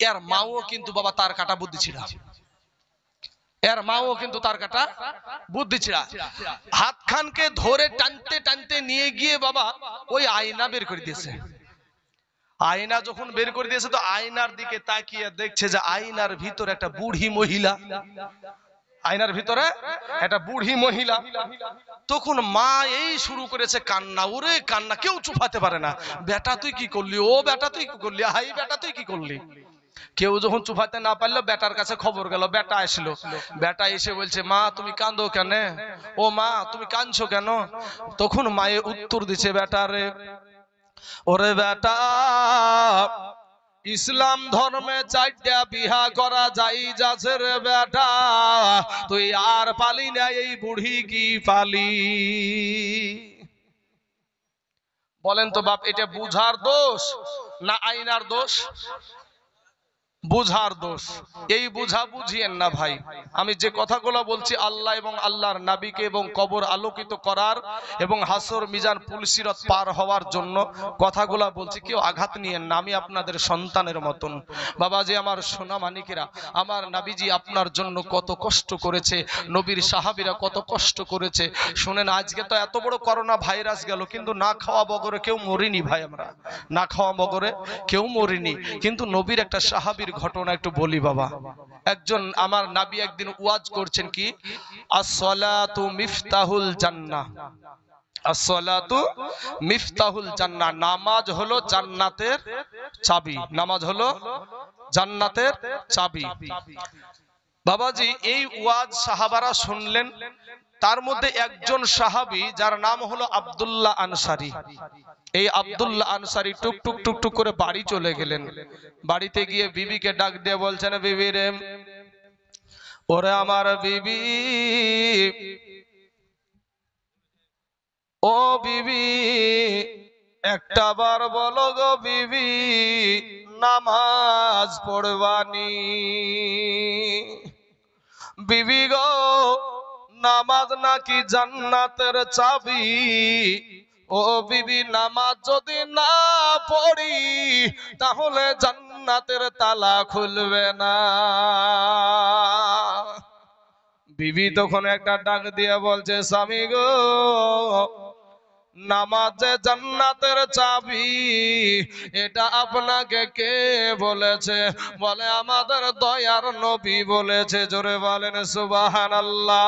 S1: এর মাও কিন্তু বাবা তার কাটা বুদ্ধি ছিল, এর মাও কিন্তু তার কাটা বুদ্ধি ছিল। হাত খানকে ধরে টানতে টানতে নিয়ে গিয়ে বাবা ওই আয়না বের করে দিয়েছে। আয়না যখন বের করে দিয়েছে, তো আয়নার দিকে তাকিয়ে দেখছে যে আয়নার ভিতরে একটা বুড়ি মহিলা, আয়নার ভিতরে একটা বুড়ি মহিলা। তখন মা এই শুরু করেছে কান্না, ওরে কান্না, কেউ চুপাতে পারে না। বেটা তুই কি করলি, ও বেটা তুই কি করলি, হাই বেটা তুই কি করলি। কেউ যখন চুপাতে না পারলো, বেটার কাছে খবর গেল, বেটা আসলো। বেটা এসে বলছে মা তুমি কাঁদো কেন, ও মা তুমি কাঁদছো কেন? তখন মায়ে উত্তর দিচ্ছে, বেটা রে, ওরে বেটা, ইসলাম ধর্মে 4টা বিহা করা যাই যাচ্ছে রে বেটা, তুই আর পালি না, এই বুড়ি কি পালি? বলেন তো বাপ, এটা বুঝার দোষ না আইনার দোষ? বুঝার দোষ। এই বুঝা বুঝিয়েন না ভাই। আমি যে কথাগুলো বলছি আল্লাহ এবং আল্লাহর নবীকে এবং কবর আলোকিত করার এবং হাসর মিজান পুলসিরত পার হওয়ার জন্য কথাগুলো বলছি, কেউ আঘাত নিয়েন না। আমি আপনাদের সন্তানের মতন। বাবাজি আমার সোনা মানিকেরা, আমার নবীজি আপনার জন্য কত কষ্ট করেছে, নবীর সাহাবীরা কত কষ্ট করেছে। শুনেন, আজকে তো এত বড় করোনা ভাইরাস গেল, কিন্তু না খাওয়া বগরে কেউ মরিনি ভাই। আমরা না খাওয়া বগরে কেউ মরিনি, কিন্তু নবীর একটা সাহাবীর ঘটনা একটু বলি বাবা। একজন আমার নবী একদিন ওয়াজ করছেন কি, as-salatu মিফতাহুল জান্নাহ, as-salatu মিফতাহুল জান্নাহ, নামাজ হলো জান্নাতের চাবি, নামাজ হলো জান্নাতের চাবি। বাবাজি এই ওয়াজ সাহাবারা শুনলেন। তার মধ্যে একজন সাহাবী যার নাম হলো আব্দুল্লাহ আনসারী। এই আব্দুল্লাহ আনসারী টুক টুক টুক টুক করে বাড়ি চলে গেলেন। বাড়িতে গিয়ে বিবিকে ডাক দিয়ে বলছেন, বিবি রে, ওরে আমার বিবি, ও বিবি, একটা বার বলো গো বিবি, নামাজ পড়বানি? বিবি গো, নামাজ নাকি জান্নাতের চাবি? ও বিবি, নামাজ যদি না পড়ি তাহলে জান্নাতের তালা খুলবে না। বিবি তখন একটা ডাক দিয়ে বলছে, স্বামী গো, নামাজে জান্নাতের চাবি, এটা আপনাকে কে বলেছে? বলে আমাদের দয়ার নবী বলেছে। জোরে বলেন সুবহানাল্লাহ।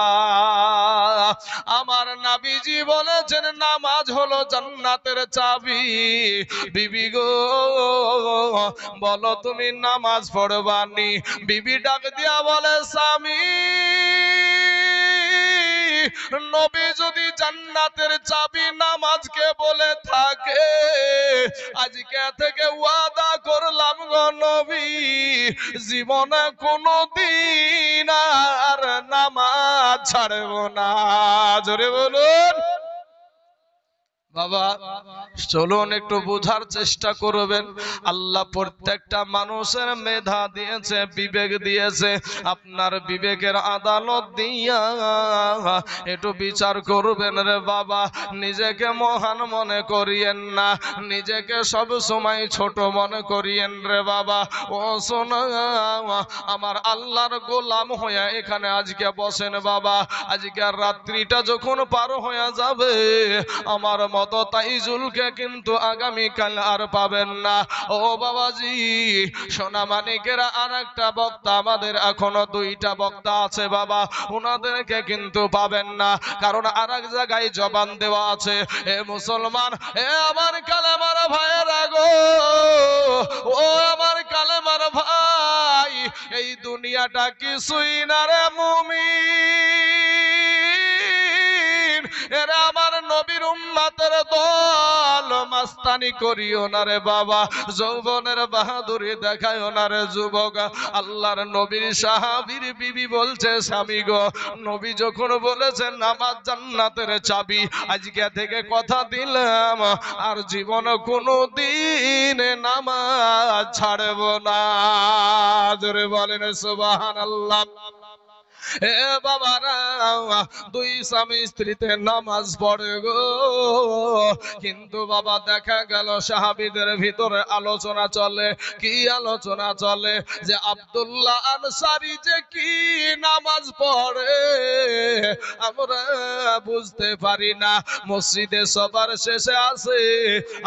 S1: আমার নবীজি বলেছেন নামাজ হলো জান্নাতের চাবি। বিবি গো, বলো তুমি নামাজ পড়বানি? বিবি ডাক দিয়া বলে, স্বামী, নবী যদি জান্নাতের চাবি নামাজকে বলে থাকে, আজকে থেকে ওয়াদা করলাম গো নবী, জীবনে কোনদিন আর নামাজ ছাড়ব না। জোরে বলুন বাবা। চলুন একটু বোঝার চেষ্টা করবেন। আল্লাহ প্রত্যেকটা মানুষের মেধা দিয়েছে, বিবেক দিয়েছে। আপনার বিবেকের আদালত দিয়া একটু বিচার করবেন রে বাবা। নিজেকে মহান মনে করিয়েন না, নিজেকে সব সময় ছোট মনে করিয়েন রে বাবা। ও সোনা, আমার আল্লাহর গোলাম হয়ে এখানে আজকে বসেন বাবা। আজকে রাত্রিটা যখন পার হয়ে যাবে, আমার মতো তাইজুলকে কিন্তু আগামীকাল আর পাবেন না। ও বাবাজি, সোনা মানিকেরা, আর একটা বক্তা, আমাদের এখনো দুইটা বক্তা আছে বাবা, ওনাদেরকে কিন্তু পাবেন না, কারণ আর এক জায়গায় জবান দেওয়া আছে। এ মুসলমান, এ আমার কালেমার ভাইয়েরা গো, ও আমার কালেমার ভাই, এই দুনিয়াটা কিছুই না রে মুমিন। এরা আমার নবীর উম্মতের দল, মাস্তানি করিও না রে বাবা, যৌবনের বাহাদুরি দেখায়ও না রে যুবক। আল্লাহর নবীর সাহাবীর বিবি বলছে, স্বামী গো, নবী যখন বলেছেন নামাজ জান্নাতের চাবি, আজকে থেকে কথা দিলাম আর জীবন কোনো দিন নামাজ ছাড়ব না। জোরে বলেন সুবহানাল্লাহ। এ বাবারা, দুই স্বামী স্ত্রীতে নামাজ পড়ে গো, কিন্তু বাবা দেখা গেল সাহাবীদের ভিতরে আলোচনা চলে। কি আলোচনা চলে? যে আব্দুল্লাহ আনসারী যে কি নামাজ পড়ে আমরা বুঝতে পারি না। মসজিদে সবার শেষে আসে,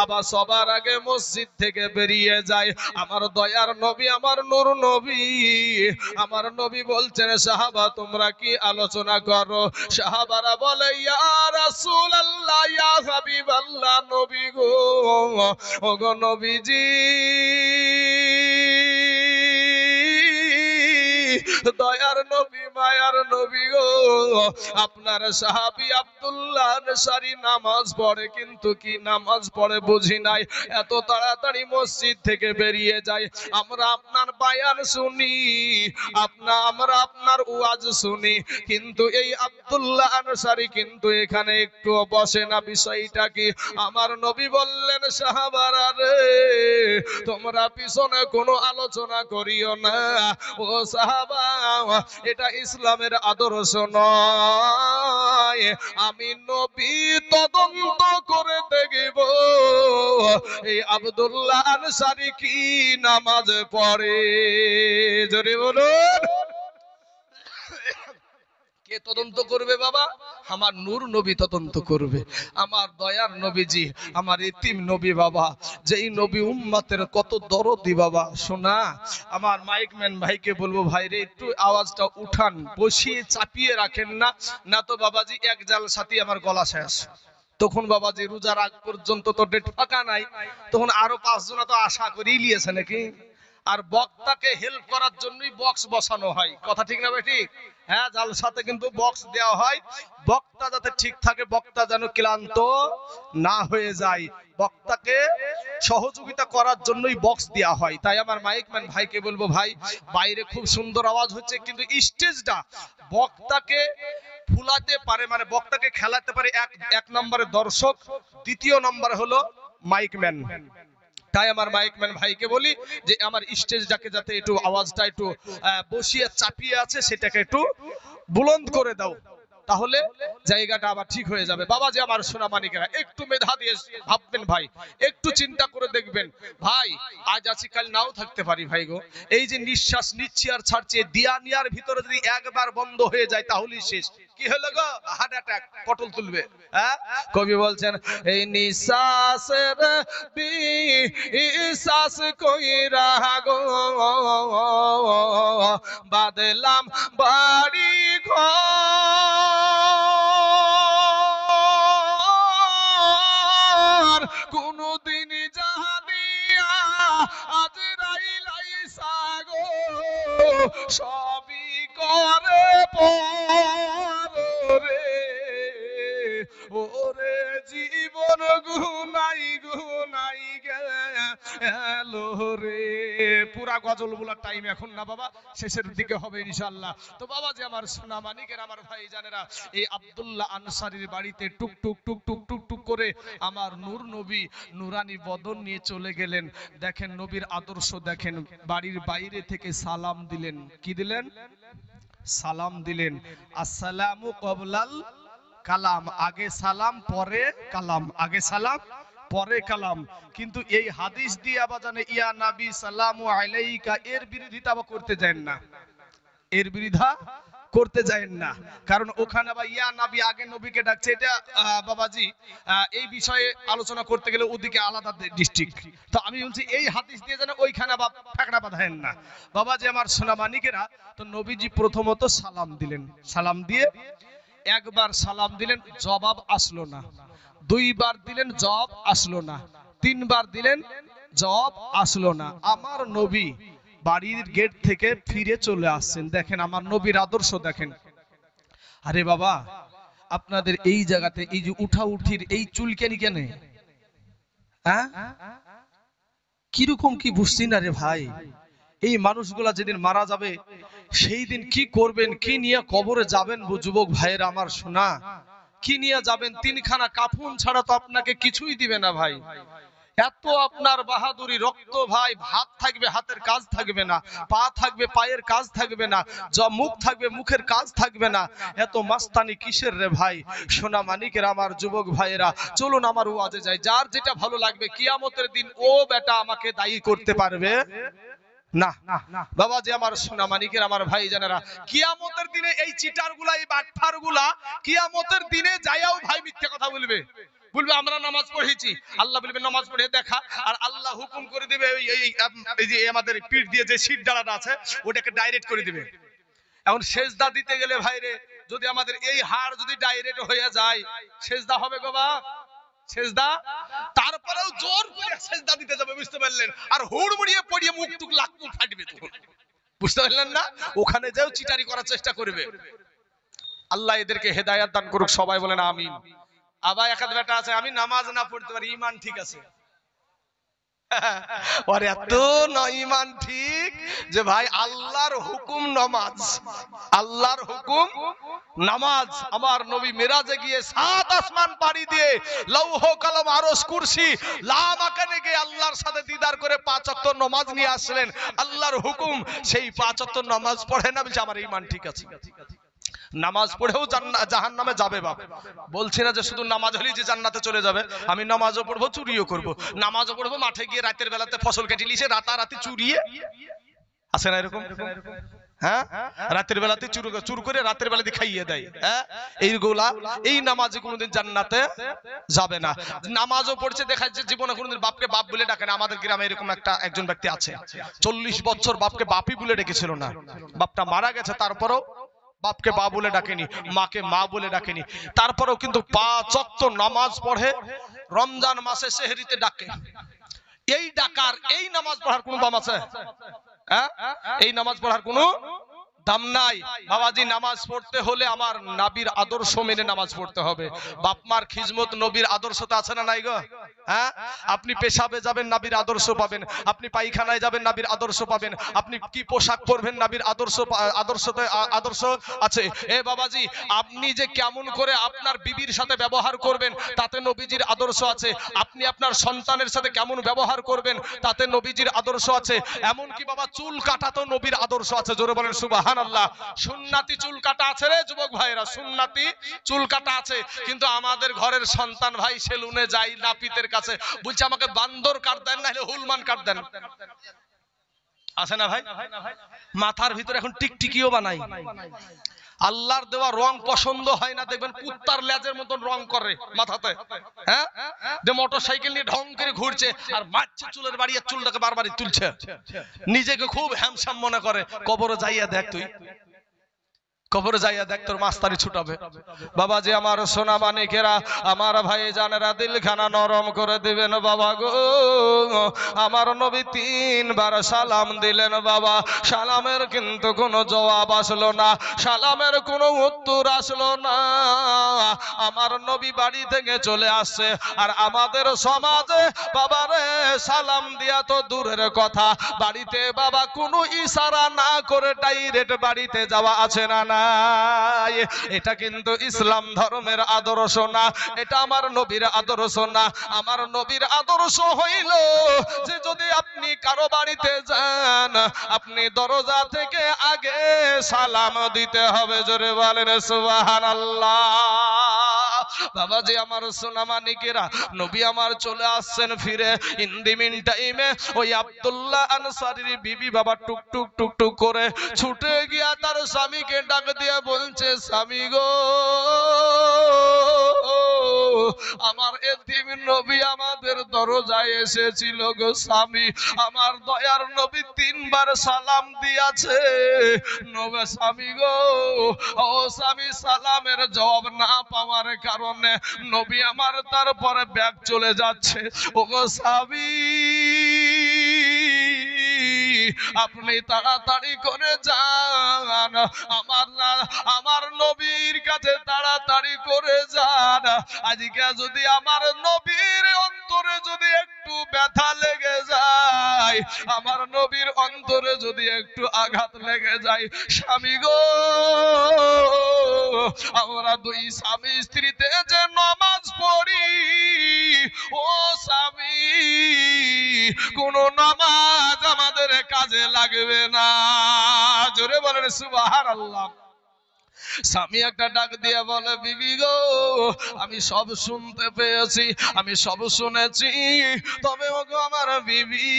S1: আবার সবার আগে মসজিদ থেকে বেরিয়ে যায়। আমার দয়ার নবী, আমার নূর নবী, আমার নবী বলছেন, সাহাবা তোমরা কি আলোচনা করো? সাহাবারা বলে, ইয়া রাসূলুল্লাহ, ইয়া হাবিবাল্লাহ, নবী গো, ওগো নবীজি, দয়ার নবী মায়ার নবী গো, আপনার সাহাবী আব্দুল্লাহ আনসারী নামাজ পড়ে, কিন্তু কি নামাজ পড়ে বুঝি নাই, এত তাড়াতাড়ি মসজিদ থেকে বেরিয়ে যায়। আমরা আপনার বায়ান শুনি, আমরা আপনার ওয়াজ শুনি, কিন্তু এই আব্দুল্লাহ আনসারী কিন্তু এখানে একটু বসে না। বিষয়টা কি? আমার নবী বললেন, সাহাবারা রে, তোমরা পিছনে কোনো আলোচনা করিও না। ও সাহাবা, এটা ইসলামের আদর্শ নয়। আমি নবী তদন্ত করে দেখব এই আব্দুল্লাহ আনসারী কি নামাজ পড়ে। জোরে বলুন, কে তদন্ত করবে বাবা? আমার নূর নবী তদন্ত করবে, আমার দয়ার নবীজি, আমার ইতিম নবী বাবা, যেই নবী উম্মতের কত দরদি বাবা। শোনা, আমার মাইকম্যান ভাইকে বলবো, ভাই রে একটু আওয়াজটা উঠান, বসিয়ে চাপিয়ে রাখেন না, না তো বাবাজি এক জাল সাথী আমার গলা শেষ। তখন বাবাজি রোজার আগ পর্যন্ত তো ডেট ফাঁকা নাই, তখন আরো 5 জন তো আশা করেই নিয়েছে নাকি। আর বক্তাকে হেল্প করার জন্যই বক্স বসানো হয়, কথা ঠিক না ভাই? ঠিক, হ্যাঁ, জালসাতে কিন্তু বক্স দেওয়া হয়, বক্তা যাতে ঠিক থাকে, বক্তা যেন ক্লান্ত না হয়ে যায়, বক্তাকে সহযোগিতা করার জন্যই বক্স দেওয়া হয়। তাই আমার মাইকম্যান ভাইকে বলবো, ভাই বাইরে খুব সুন্দর আওয়াজ হচ্ছে, কিন্তু স্টেজটা বক্তাকে ফুলাতে পারে, মানে বক্তাকে খেলাতে পারে এক নম্বরে দর্শক, দ্বিতীয় নম্বর হলো মাইকম্যান। তাই আমার মাইকম্যান ভাইকে বলি যে আমার স্টেজটাকে যাতে একটু আওয়াজটা একটু বসিয়ে চাপিয়ে আছে, সেটাকে একটু বুলন্দ করে দাও, তাহলে জায়গাটা আবার ঠিক হয়ে যাবে। বাবা যে আমার সোনা মানিকেরা, একটু মেধা দিয়ে ভাববেন ভাই, একটু চিন্তা করে দেখবেন ভাই, আজ আছি কাল নাও থাকতে পারি ভাই গো। এই যে নিঃশ্বাস নিচ্ছি আর ছাড়ছি, দিয়া নিয়ার ভিতরে যদি একবার বন্ধ হয়ে যায় তাহলেই শেষ। কি হলো গো? হার্ট অ্যাটাক, পটল তুলবে। হ্যাঁ, কবি বলছেন, এই নিঃশ্বাসের বিশ্বাস কইরা গো বাদলাম বাড়ি ঘর, কোনদিন জানিয়া আজ রাইলাইসা গো সবই করে পরে ওরে জীবন গুনাই গুনাই গেল রে। পুরা গজল বলার টাইম এখন না বাবা, শেষের দিকে হবে ইনশাআল্লাহ। তো বাবা যে আমার সোনা মানিকের, আমার ভাই জানেরা, এই আব্দুল্লাহ আনসারীর বাড়িতে টুক টুক টুক টুক টুক টুক করে আমার নূর নবী নুরানি বদন নিয়ে চলে গেলেন। দেখেন নবীর আদর্শ দেখেন, বাড়ির বাইরে থেকে সালাম দিলেন। কি দিলেন? সালাম দিলেন। আসসালামু কবলাল কালাম, আগে সালাম পরে কালাম, আগে সালাম পরে কালাম। কিন্তু এই হাদিস দিয়ে আবার জানে ইয়া নবী সালামু আলাইকা, এর বিরোধিতা আবার করতে যান না, এর বিরোধিতা করতে যায়েন না, কারণ ওখানে আবার ইয়া নবী আগে নবীকে ডাকছে। এটা বাবাজি এই বিষয়ে আলোচনা করতে গেলে ওদিকে আলাদা ডিস্ট্রিক্ট। তো আমি বলছি এই হাদিস দিয়ে যেন ওইখানে আবার ফেকড়া বাঁধায়েন না বাবাজি আমার সোনা মানিকেরা। তো নবীজি প্রথমত সালাম দিলেন, সালাম দিয়ে একবার সালাম দিলেন, জবাব আসলো না, দুইবার দিলেন, জবাব আসলো না, তিনবার দিলেন, জবাব আসলো না। আমার নবী বাড়ির গেট থেকে ফিরে চলে আসছেন। দেখেন আমার নবীর আদর্শ দেখেন। আরে বাবা, আপনাদের এই জায়গাতে এই যে উঠা উঠির এই চুলকানি কেন? হ্যাঁ, কিরকম কি বুঝছি না রে ভাই। এই মানুষগুলা যেদিন মারা যাবে সেই দিন কি করবেন, কি নিয়ে কবরে যাবেন যুবক ভাইয়ের আমার শোনা, কি নিয়ে যাবেন? 3খানা কাফন ছাড়া তো আপনাকে কিছুই দিবে না ভাই। এত আপনার বাহাদুরি, রক্ত ভাই, হাত থাকবে হাতের কাজ থাকবে না, পা থাকবে পায়ের কাজ থাকবে না, মুখ থাকবে মুখের কাজ থাকবে না। এত মাস্তানি কিসের রে ভাই? সোনা মানিকের আমার যুবক ভাইয়েরা, চলুন আমার ওয়াজে যাই। যার যেটা ভালো লাগবে, কিয়ামতের দিন ও বেটা আমাকে দায়ী করতে পারবে না বাবা যে আমার সোনা মানিকের আমার ভাই জানেরা। কিয়ামতের দিনে এই চিটারগুলা, এই বাটফারগুলা কিয়ামতের দিনে যাইয়াও ভাই মিথ্যা কথা বলবে, বলবে আমরা নামাজ পড়েছি। আল্লাহ বলবে নামাজ পড়ে দেখা, আর আল্লাহ হুকুম করে দিবে এই যে আমাদের পিঠ দিয়ে যে শীত ডালাটা আছে ওটাকে ডাইরেক্ট করে দিবে। এখন সেজদা দিতে গেলে ভাইরে, যদি আমাদের এই হাড় যদি ডাইরেক্ট হয়ে যায়, সেজদা হবে গো বাপ, সেজদা। তারপরেও জোর করে সেজদা দিতে যাবে, বুঝতে পারলেন? আর হুড়মুড়িয়ে পড়িয়ে মুখ টুক লাক ফাটবে তখন। বুঝতে পারলেন না? ওখানে যেও চিটারি করার চেষ্টা করবে। আল্লাহ এদেরকে হেদায়েত দান করুক, সবাই বলেন আমিন। আবার একাদ বেটা আছে আমি নামাজ না পড়তে পারি, ঈমান ঠিক আছে। আর এত ইমান ঠিক যে ভাই আল্লাহর হুকুম নামাজ, আল্লাহর হুকুম নামাজ। আমার নবী মেরাজে গিয়ে 7 আসমান পাড়ি দিয়ে লৌহ কলম আরশ কুরসি লা মাকানে গিয়ে আল্লাহর সাথে দিদার করে 5 ওয়াক্ত নামাজ নিয়ে আসলেন। আল্লাহর হুকুম, সেই 5 ওয়াক্ত নামাজ পড়ে না বলছে আমার ঈমান ঠিক আছে। নামাজ পড়েও জাহান্নামে যাবে বাবা। বলছি না যে শুধু নামাজ হলেই যে জান্নাতে চলে যাবে। আমি নামাজও পড়বো, চুরিও করব, নামাজও পড়বো, মাঠে গিয়ে রাতের বেলাতে ফসল কেটে লিসে রাতারাতি চুরিয়ে আসে না এরকম? হ্যাঁ, রাতের বেলাতে চুর করে রাতের বেলাতে খাইয়ে দেয়। হ্যাঁ, এইগুলা এই নামাজে কোনোদিন জান্নাতে যাবে না। নামাজও পড়ছে, দেখা যাচ্ছে জীবনে কোনোদিন বাপকে বাপ বলে ডাকে না। আমাদের গ্রামে এরকম একজন ব্যক্তি আছে, 40 বছর বাপকে বাপই বলে ডেকেছিল না। বাপটা মারা গেছে, তারপরেও বাপকে বা বলে ডাকেনি, মাকে মা বলে ডাকেনি। তারপরেও কিন্তু 5 ওয়াক্ত নামাজ পড়ে, রমজান মাসে সেহরিতে ডাকে। এই ডাকার, এই নামাজ পড়ার কোনো দাম আছে? হ্যাঁ, এই নামাজ পড়ার কোনো দাম নাই। বাবাজি, নামাজ পড়তে হলে আমার নবীর আদর্শ মেনে নামাজ পড়তে হবে। বাপ মার খিজমত নবীর আদর্শ তো আছে না নাই গো? হ্যাঁ, আপনি পেশাবে যাবেন নবীর আদর্শ পাবেন, আপনি পায়খানায় যাবেন নবীর আদর্শ পাবেন, আপনি কি পোশাক পরবেন নবীর আদর্শ আছে। এ বাবাজি, আপনি যে কেমন করে আপনার বিবির সাথে ব্যবহার করবেন তাতে নবীজির আদর্শ আছে। আপনি আপনার সন্তানের সাথে কেমন ব্যবহার করবেন তাতে নবীজির আদর্শ আছে। এমন কি বাবা, চুল কাটা তো নবীর আদর্শ আছে। জোরে বলেন সুবহানাল্লাহ। সুন্নাতি চুল কাটা আছে রে যুবক ভাইরা, সুন্নাতি চুল কাটা আছে। কিন্তু আমাদের ঘরের সন্তান ভাই সেলুনে যাই নাপিতের কাছে, বলছে আমাকে বান্দর কাট দেন, না হলে হুলমান কাট দেন। আছে না ভাই? মাথার ভিতরে এখন টিকটিকিও বানাই। আল্লাহর দেওয়া রং পছন্দ হয় না, দেখবেন কুত্তার লেজের মতন রং করে মাথাতে। হ্যাঁ, যে মোটর সাইকেল নিয়ে ঢং করে ঘুরছে আর মারছে চুলের বাড়ি, আর চুলটাকে বারবারই তুলছে, নিজেকে খুব হ্যান্ডসাম মনে করে। কবরে যাইয়া দেখ তুই, কবরে যাইয়া দেখ তোর মাস্তারি ছুটাবে। বাবা যে আমার সোনা মানিকেরা, আমার ভাই জানেরা, দিলখানা নরম করে দিবেন বাবা গো। আমার নবী 3 বার সালাম দিলেন বাবা, সালামের কিন্তু কোনো জবাব আসলো না, সালামের কোনো উত্তর আসলো না। আমার নবী বাড়ি থেকে চলে আসছে, আর আমাদের সমাজে বাবারে সালাম দিয়া তো দূরের কথা, বাড়িতে বাবা কোনো ইশারা না করে ডাইরেক্ট বাড়িতে যাওয়া আছে না না? এটা কিন্তু ইসলাম ধর্মের আদর্শ না, এটা আমার নবীর আদর্শ না। আমার নবীর আদর্শ হইল যে যদি আপনি কারো বাড়িতে যান, আপনি দরজা থেকে আগে সালাম দিতে হবে। জোরে বলেন সুবহানাল্লাহ। বাবাজি আমার সোনা মানিকেরা, নবী আমার চলে আসছেন ফিরে। ইন দি মিন টাইমে ওই আব্দুল্লাহ আনসারীর বিবি বাবা টুক টুক টুক টুক করে ছুটে গিয়া তার স্বামীকে ডাক দিয়ে বলছে, স্বামী গো, আমার এতিম নবী আমাদের দরজায় এসেছিল গো স্বামী। আমার দয়ার নবী 3 বার সালাম দিয়েছে নবী। স্বামী গো, ও স্বামী, সালামের জবাব না পাওয়ার কারণে নবী আমার তারপরে ব্যাগ চলে যাচ্ছে। ও গো স্বামী, আপনি তাড়াতাড়ি করে যান, আমার নবীর কাছে তাড়াতাড়ি করে যান। আজকে যদি আমার নবীর অন্তরে যদি একটু ব্যথা লেগে যায়, আমার নবীর অন্তরে যদি একটু আঘাত লেগে যায়, স্বামী গো, আমরা 2 স্বামী স্ত্রীতে যে নামাজ পড়ি, ও স্বামী, কোন নামাজ আমাদের কাজে লাগবে না। জোরে বলেন সুবহানাল্লাহ। স্বামী একটা ডাক দিয়ে বলে, বিবি গো, আমি সব শুনতে পেয়েছি, আমি সব শুনেছি, তবে ওগো আমার বিবি,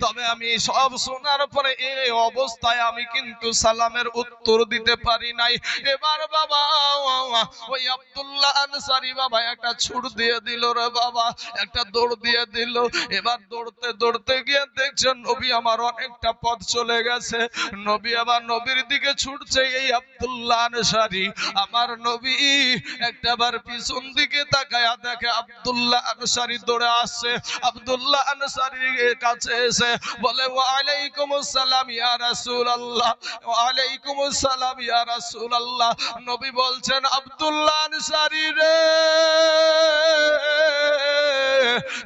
S1: তবে আমি সব শোনার পরে এই অবস্থায় আমি কিন্তু সালামের উত্তর দিতে পারি নাই। এবার বাবা ওই আব্দুল্লাহ আনসারী বাবা একটা ছুট দিয়ে দিল রে বাবা, একটা দৌড় দিয়ে দিল। এবার দৌড়তে দৌড়তে গিয়ে দেখছেন নবী আমার অনেকটা পথ চলে গেছে, নবী আবার নবীর দিকে ছুটছে। এই আব্দুল্লাহ আনসারী আমার নবী একটাবার পিছন দিকে তাকায়া দেখে আব্দুল্লাহ আনসারী দৌড়ে আসছে। আব্দুল্লাহ আনসারীর কাছে এসে বলে ওয়া আলাইকুমুস সালাম ইয়া রাসূলুল্লাহ, ওয়া আলাইকুমুস সালাম ইয়া রাসূলুল্লাহ। নবী বলছেন আব্দুল্লাহ আনসারী রে,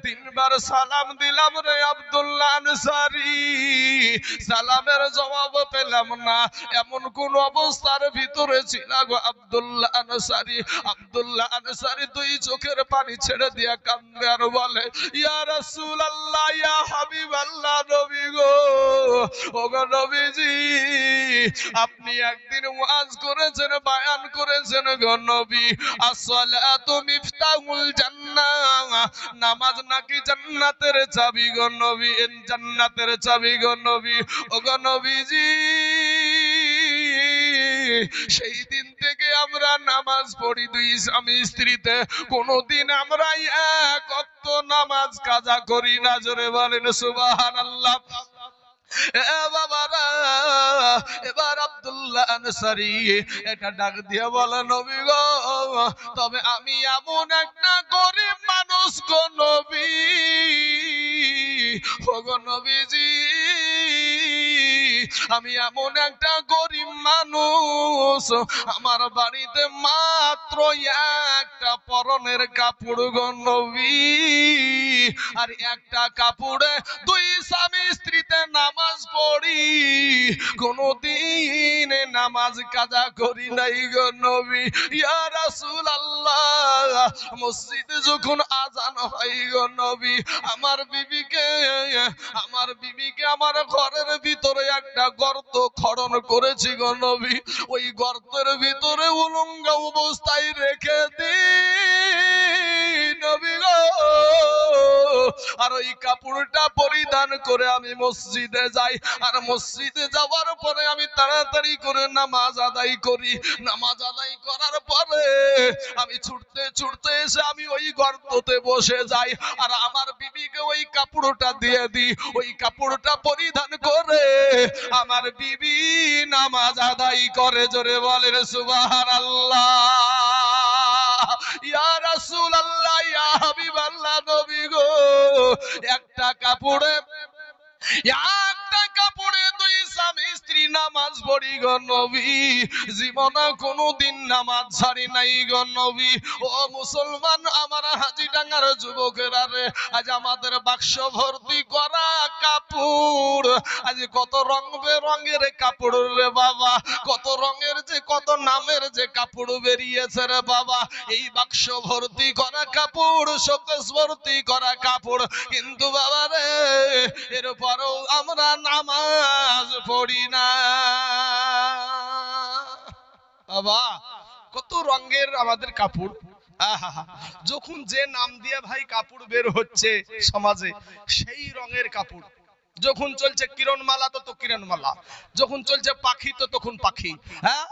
S1: তিনবার সালাম দিলাম রে আব্দুল্লাহ আনসারী, সালামের জবাব পেলাম না। এমন কোন অবস্থার ভিতরে ছিল গো আব্দুল্লাহ আনসারী? আব্দুল্লাহ আনসারী দুই চোখের পানি ছেড়ে দিয়া কান্দে আর বলে ইয়া রাসূলুল্লাহ ইয়া হাবিবাল্লাহ, নবী গো, ওগো নবীজি, আপনি একদিন ওয়াজ করেছেন, বায়ান করেছেন গো নবী, আসসালাতু মিফতাহুল জান্নাহ, নামাজ নাকি জান্নাতের চাবি গো নবী, জান্নাতের চাবি গো নবী। ওগো নবীজি, সেই দিন থেকে আমরা নামাজ পড়ি দুই স্বামী স্ত্রীতে, কোনদিন আমরা এক ওয়াক্ত নামাজ কাজা করি না। জোরে বলেন সুবহানাল্লাহ। এবার আব্দুল্লাহ আনসারী একটা ডাক দিয়ে বলে নবী গো, তবে আমি এমন একটা গরিব মানুষ গো নবী, ওগো নবীজি, আমি এমন একটা গরিব মানুষ, আমার বাড়িতে মাত্র একটা পরনের কাপড় গো নবী, আর একটা কাপড়ে দুই স্বামী স্ত্রীতে নামাজ পড়ি, কোনদিন নামাজ কাজা করি নাই গো নবী। ইয়া রাসূলুল্লাহ, মসজিদে যখন আজান হয় গো নবী, আমার বিবিকে আমার ঘরের ভিতরে একটা গর্ত খনন করেছি গো নবী, ওই গর্তের ভিতরে উলঙ্গ অবস্থায় রেখে দিই নবী গো, আর ওই কাপড়টা পরিধান করে আমি মসজিদে যাই, আর মসজিদে যাওয়ার পরে আমি তাড়াতাড়ি করে নামাজ আদায় করি। নামাজ আদায় করার পরে আমি ছুটতে ছুটতে এসে আমি ওই গর্ততে বসে যাই, আর আমার বিবিকে ওই কাপড়টা দিয়ে দিই। ওই কাপড়টা পরিধান করে আমার বিবি নামাজ আদায় করে। জোরে বলেন সুবহানাল্লাহ। ইয়া রাসূলুল্লাহ, ইয়া হাবিবাল্লাহ, নবী গো, একটা কাপড়ে দুই স্বামী স্ত্রী নামাজ পড়ি গো নবী, জীবনে কোনদিন নামাজ ছাড়ি নাই গো নবী। ও মুসলমান, আমার হাজীডাঙ্গার যুবকেরা রে, আজ আমাদের বাক্স ভর্তি করা কাপড়, আজ কত রং বেরঙের কাপড় রে বাবা, কত রঙের যে কত নামের যে কাপড় বেরিয়েছে রে বাবা। এই বাক্স ভর্তি করা কাপড়, শোকেস ভর্তি করা কাপড়, কিন্তু বাবা রে এরপরেও আমরা নামাজ পড়ি না বাবা। কত রঙের আমাদের কাপড়, যখন যে নাম দিয়ে ভাই কাপড় বের হচ্ছে সমাজে, সেই রঙের কাপড়। যখন চলছে কিরণমালা তো কিরণমালা, যখন চলছে পাখি তো তখন পাখি, হ্যাঁ,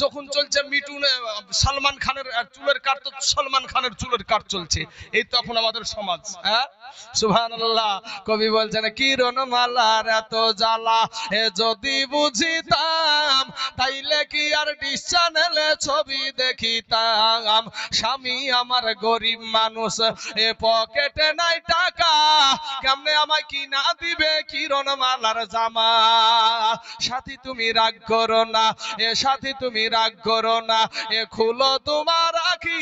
S1: যখন চলছে মিটুনে সালমান খানের চুলের কাট তো সালমান খানের চুলের কাট চলছে। এই তো এখন আমাদের সমাজ। হ্যাঁ, সুবহানাল্লাহ। কবি বলছেন কিরণমালার এত জ্বালা এ যদি বুঝিতাম, তাইলে কি আর ডিশ চ্যানেলে ছবি দেখিতাম। স্বামী আমার গরিব মানুষ, এ পকেটে নাই টাকা, কেমনে আমায় কিনা দিবে কিরণমালার জামা। সাথী তুমি রাগ করো না, এ সাথী তুমি রাগ করো না, এ খুলো তোমার আখি,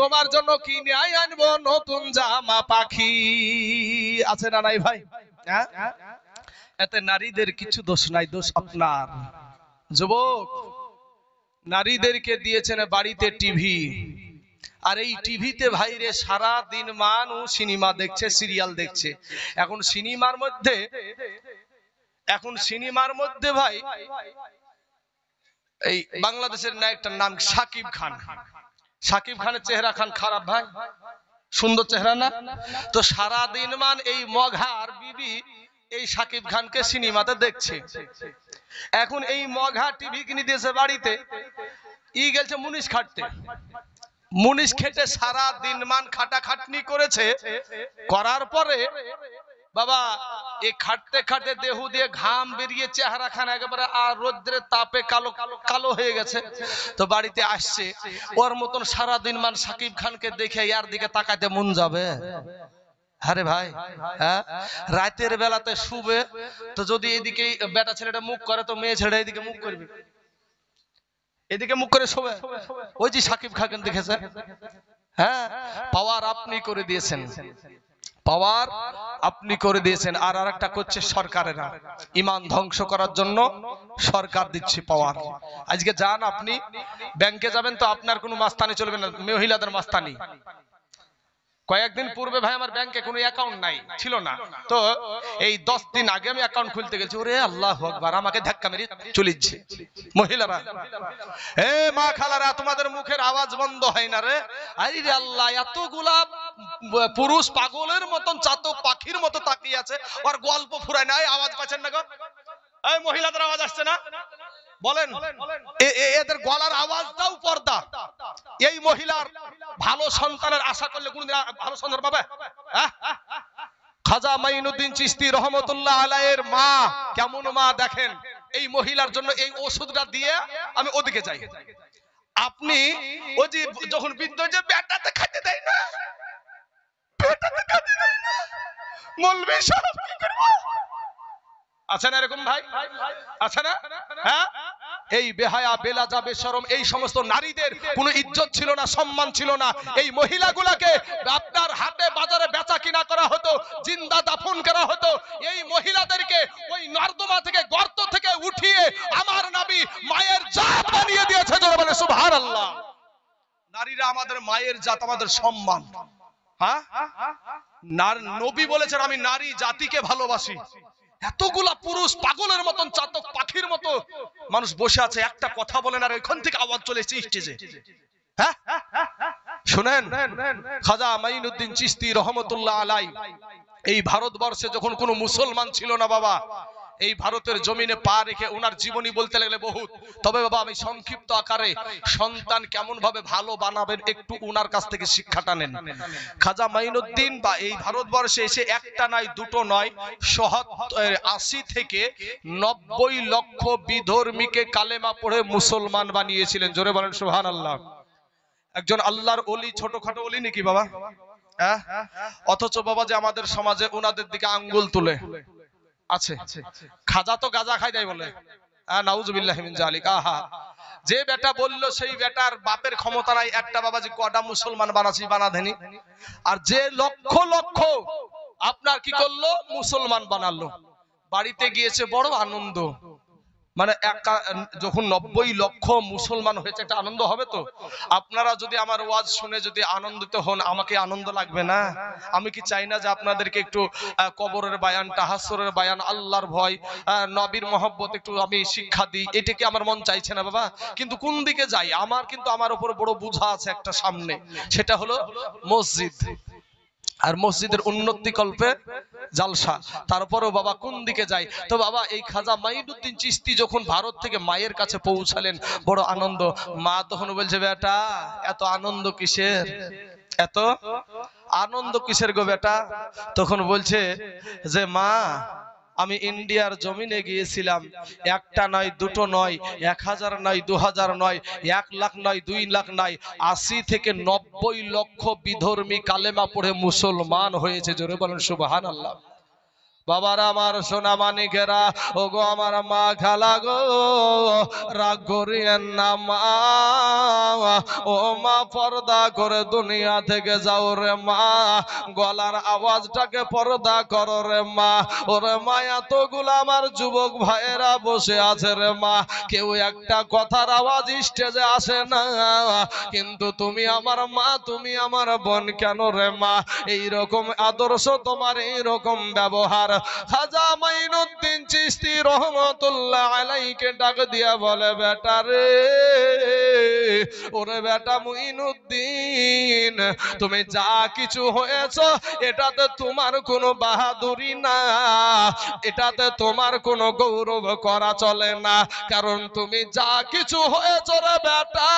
S1: তোমার জন্য কিনে আনবো নতুন জামা পাখি। আছে না নাই ভাই? হ্যাঁ, এতে নারীদের কিছু দোষ নাই, দোষ আপনার। যুবক, নারীদেরকে দিয়েছেন বাড়িতে টিভি, আর এই টিভিতে ভাইরে সারা দিন মানুষ সিনেমা দেখছে, সিরিয়াল দেখছে। এখন সিনেমার মধ্যে ভাই এই বাংলাদেশের নায়কটার নাম শাকিব খান। শাকিব খানের চেহারা খান খারাপ ভাই, সুন্দর চেহারা না? তো সারা দিন মান এই মঘার বিবি এই শাকিব খানকে সিনেমাতে দেখছে। এখন এই মঘা টিভি কিনে দিয়েছে বাড়িতে, ই গেছে মুনিশ খাটতে, মুনিশ খেটে সারা দিন মান খাটাখাটনি করেছে, করার পরে বাবা এই খাটতে খাটতে দেহু দিয়ে ঘাম বেরিয়ে চেহারা খান একেবারে আর রোদ্রের তাপে কালো কালো হয়ে গেছে। তো বাড়িতে আসছে, ওর মতন সারা দিন মান সাকিব খানকে দেখে ইয়ার দিকে তাকাইতে মন যাবে? আরে ভাই, হ্যাঁ, রাতের বেলাতে শুবে তো যদি এদিকে বেটা ছেলেটা মুখ করে তো মেয়ে ছেলেটা এদিকে মুখ করবে, এদিকে মুখ করে শোবে। ওই যে সাকিব খান দেখেছে, হ্যাঁ, পাওয়ার আপনি করে দিয়েছেন, পাওয়ার আপনি করে দিয়েছেন। আর আরেকটা করছে সরকারেরা, ঈমান ধ্বংস করার জন্য সরকার দিচ্ছে পাওয়ার। আজকে যান আপনি ব্যাংকে যাবেন তো আপনার কোনো মাস্তানি চলবে না, মহিলাদের মাস্তানি। কয়েকদিন পূর্বে ভাই আমার ব্যাংকে কোনো অ্যাকাউন্ট নাই, ছিল না, তো এই 10 দিন আগে আমি অ্যাকাউন্ট খুলতে গেছি, ওরে আল্লাহু আকবার, আমাকে ধাক্কা মেরে চলেছে মহিলারা। এ মা খালারা, তোমাদের মুখের আওয়াজ বন্ধ হয় না রে? আরে রে আল্লাহ, এতগুলা পুরুষ পাগলের মতন চাতক পাখির মতো তাকিয়ে আছে, আর গল্প ফুরায় নাই, আওয়াজ পাচ্ছেন না গো? এই মহিলাদের আওয়াজ আসছে না? বলেন, এদের গলার আওয়াজটাও পর্দা। এই মহিলার ভালো সন্তানের আশা করলে কোনদিন ভালো সন্তান পাবে? খাজা মাইনুদ্দিন চিশতি রহমতুল্লাহ আলাইহির মা কেমন মা দেখেন, এই মহিলার জন্য এই ওষুধটা দিয়ে আমি ওদিকে যাই। আপনি ওই যে যখন বৃদ্ধ যে বেটাতে খেতে দেয় না, বেটাতে খেতে দেয় না, মলবি সাহেব কি করব? আছে না এরকম ভাই? আছে না? হ্যাঁ, এই বেহায়া বেলাজা বেশরম এই সমস্ত নারীদের কোনো ইজ্জত ছিল না, সম্মান ছিল না। এই মহিলাগুলোকে আপনার হাটে বাজারে বেচা কিনা করা হতো, জিন্দা দাফন করা হতো। এই মহিলাদেরকে ওই নর্দমা থেকে, গর্ত থেকে উঠিয়ে আমার নবী মায়ের জাত বানিয়ে দিয়েছে। জোরে বলে সুবহানাল্লাহ। নারীরা আমাদের মায়ের জাত, আমাদের সম্মান। হ্যাঁ, নবী বলেছেন আমি নারী জাতিকে ভালোবাসি। এতগুলা পুরুষ পাগলের মতন চাতক পাখির মতো মানুষ বসে আছে, একটা কথা বলেন আর ওইখান থেকে আওয়াজ চলেছে স্টেজে। হ্যাঁ, শুনেন, খাজা মাইনুদ্দিন চিশতি রহমতুল্লাহ আলাই এই ভারতবর্ষে যখন কোনো মুসলমান ছিল না বাবা, এই ভারতের জমিনে পা রেখে ওনার জীবনী বলতে লাগলে বহুত। তবে বাবা আমি সংক্ষিপ্ত আকারে সন্তান কেমন ভাবে ভালো বানাবেন একটু ওনার কাছ থেকে শিক্ষাটা নেন। খাজা মাইনুদ্দিন বা এই ভারতবর্ষে এসে একটা নয়, দুটো নয়, 80 থেকে 90 লক্ষ বিধর্মীকে কালেমা পড়ে মুসলমান বানিয়েছিলেন। জোরে বলেন সুবহানাল্লাহ। একজন আল্লাহর ওলি, ছোটখাটো ওলি নাকি বাবা? হ্যাঁ, অথচ বাবা যে আমাদের সমাজে ওনাদের দিকে আঙ্গুল তুলে আছে। খাজা তো গাঁজা খাই দেয় বলে, নাউজুবিল্লাহি মিন যালিক। আহা, যে বেটা বললো সেই বেটার বাপের ক্ষমতা নাই একটা বাবাজি কটা মুসলমান বানাছি বানা দেনি। আর যে লক্ষ লক্ষ আপনার কি করলো, মুসলমান বানালো, বাড়িতে গিয়েছে বড় আনন্দ। মানে যখন 90 লক্ষ মুসলমান হয়েছে একটা আনন্দ হবে তো? আপনারা যদি আমার ওয়াজ শুনে যদি আনন্দিত হন, আমাকে আনন্দ লাগবে না? আমি কি চাই না যে আপনাদেরকে একটু কবরের বায়ান, তাহাসসুরের বায়ান, আল্লাহর ভয়, নবীর মহব্বত একটু আমি শিক্ষা দিই? এটা কি আমার মন চাইছে না বাবা? কিন্তু কোন দিকে যাই? আমার কিন্তু আমার উপর বড় বোঝা আছে একটা সামনে, সেটা হলো মসজিদ। আর মসজিদের উন্নতি কল্পে জালসা। তারপরেও বাবা কোন দিকে যায়? তো বাবা এই খাজা মাইনুদ্দিন চিশতি যখন ভারত থেকে মায়ের কাছে পৌঁছালেন, বড় আনন্দ। মা তখন বলছে, বেটা এত আনন্দ কিসের, এত আনন্দ কিসের গো বেটা? তখন বলছে যে মা আমি ইন্ডিয়ার জমিনে গিয়েছিলাম, একটা নয়, দুটো নয়, 1000 নয়, 2000 নয়, 1 লাখ নয়, 2 লাখ নয়, 80 থেকে 90 লক্ষ বিধর্মী কালেমা পড়ে মুসলমান হয়েছে। জোরে বলেন সুবহানাল্লাহ। বাবারা আমার সোনা মানিকেরা, ও গো আমার মা খালা গো, রাগ করিয়েন না মা, ও মা পর্দা করে দুনিয়া থেকে যাও রে মা, গলার আওয়াজটাকে পর্দা করো রে মা। ওরে মা এতগুলো আমার যুবক ভাইয়েরা বসে আছে রে মা, কেউ একটা কথার আওয়াজ স্টেজে আসে না, কিন্তু তুমি আমার মা, তুমি আমার বোন, কেন রে মা? এইরকম আদর্শ তোমার, এইরকম ব্যবহার খাজা মাইনুদ্দিন চিশতি রহমতুল্লাহ আলাইকে ডাক দিয়া বলে, বেটা রে, ওরে বেটা মুইনুদ্দিন, তুমি যা কিছু হয়েছো এটাতে তোমার কোনো বাহাদুরি না, এটাতে তোমার কোনো গৌরব করা চলে না, কারণ তুমি যা কিছু হয়েছো রে বেটা,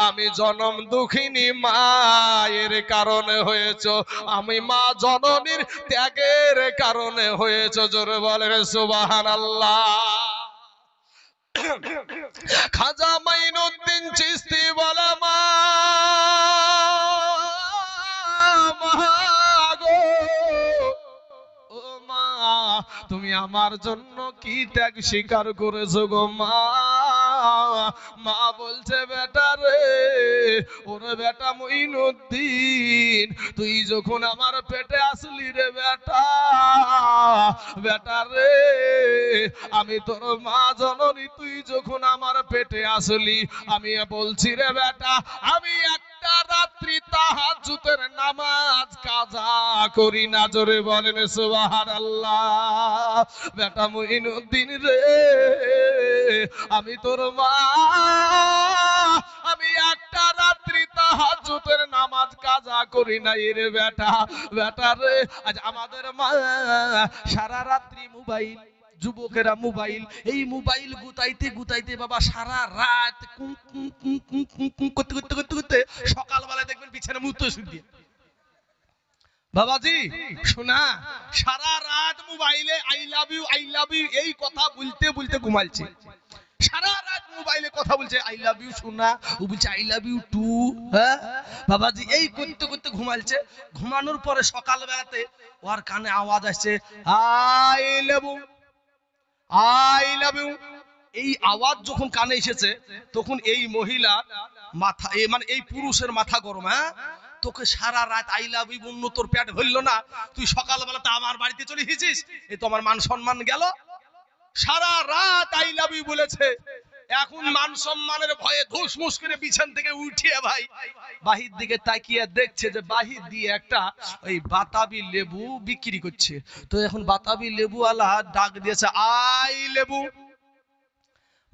S1: আমি জনম দুঃখিনী মায়ের কারণে হয়েছো, আমি মা জননীর ত্যাগের কারণে হয়েছো। জোরে বলেন সুবহানাল্লাহ। খাজা মাইনুদ্দিন চিশতি বলে, মা গো, ও মা, তুমি আমার জন্য কি ত্যাগ স্বীকার করেছো গো মা? মা বলছে, বেটা রে, ওরে বেটা মুইনুদ্দিন, তুই যখন আমার পেটে আসলি রে বেটা, বেটা রে, আমি তোর মা জননী, তুই যখন আমার পেটে আসলি, আমি বলছি রে বেটা, আমি একটা রাত্রি তাহাজ্জুদের নামাজ কাজা করি না। জোরে বলেন সুবহানাল্লাহ। বেটা মুইনুদ্দিন রে, আমি তোর মা, আমি একটা রাত্রি তাহাজ্জুদের নামাজ কাজা করি না রে বেটা। বেটা রে, আজ আমাদের মা সারা রাত্রি মোবাইল, যুবকেরা মোবাইল, এই মোবাইল গুতাইতে গুতাইতে বাবা সারা রাত করতে করতে করতে করতে সকালবেলা দেখবেন বিছানা মুতে শুয়ে। বাবাজি শোনা, সারা রাত মোবাইলে আই লাভ ইউ এই কথা বলতে বলতে ঘুমাইছে। সারা রাত মোবাইলে কথা বলছে, আই লাভ ইউ সোনা, ও বলছে আই লাভ ইউ টু। হ্যাঁ বাবাজি, এই করতে করতে ঘুমাইছে। ঘুমানোর পরে সকালবেলাতে ওর কানে আওয়াজ আসছে, I love you, I love you. এই আওয়াজ যখন কানে এসেছে তখন এই মহিলা মাথা, মানে এই পুরুষের মাথা গরম। হ্যাঁ, তোকে সারা রাত আই লাভ ইউ বললো, তোর পেট ভরলো না, তুই সকালবেলাতে আমার বাড়িতে চলে এসেছিস, এ তো আমার মান সম্মান গেল। সারা রাত আই লাভ ইউ বলেছে, এখন মান সম্মানের ভয়ে ধুসমুস করে বিছান থেকে উঠিয়ে ভাই বাহির দিকে তাকিয়ে দেখছে যে বাহির দিয়ে একটা ওই বাতাবি লেবু বিক্রি করছে। তো এখন বাতাবি লেবু আলা ডাক দিয়েছে, আই লেবু,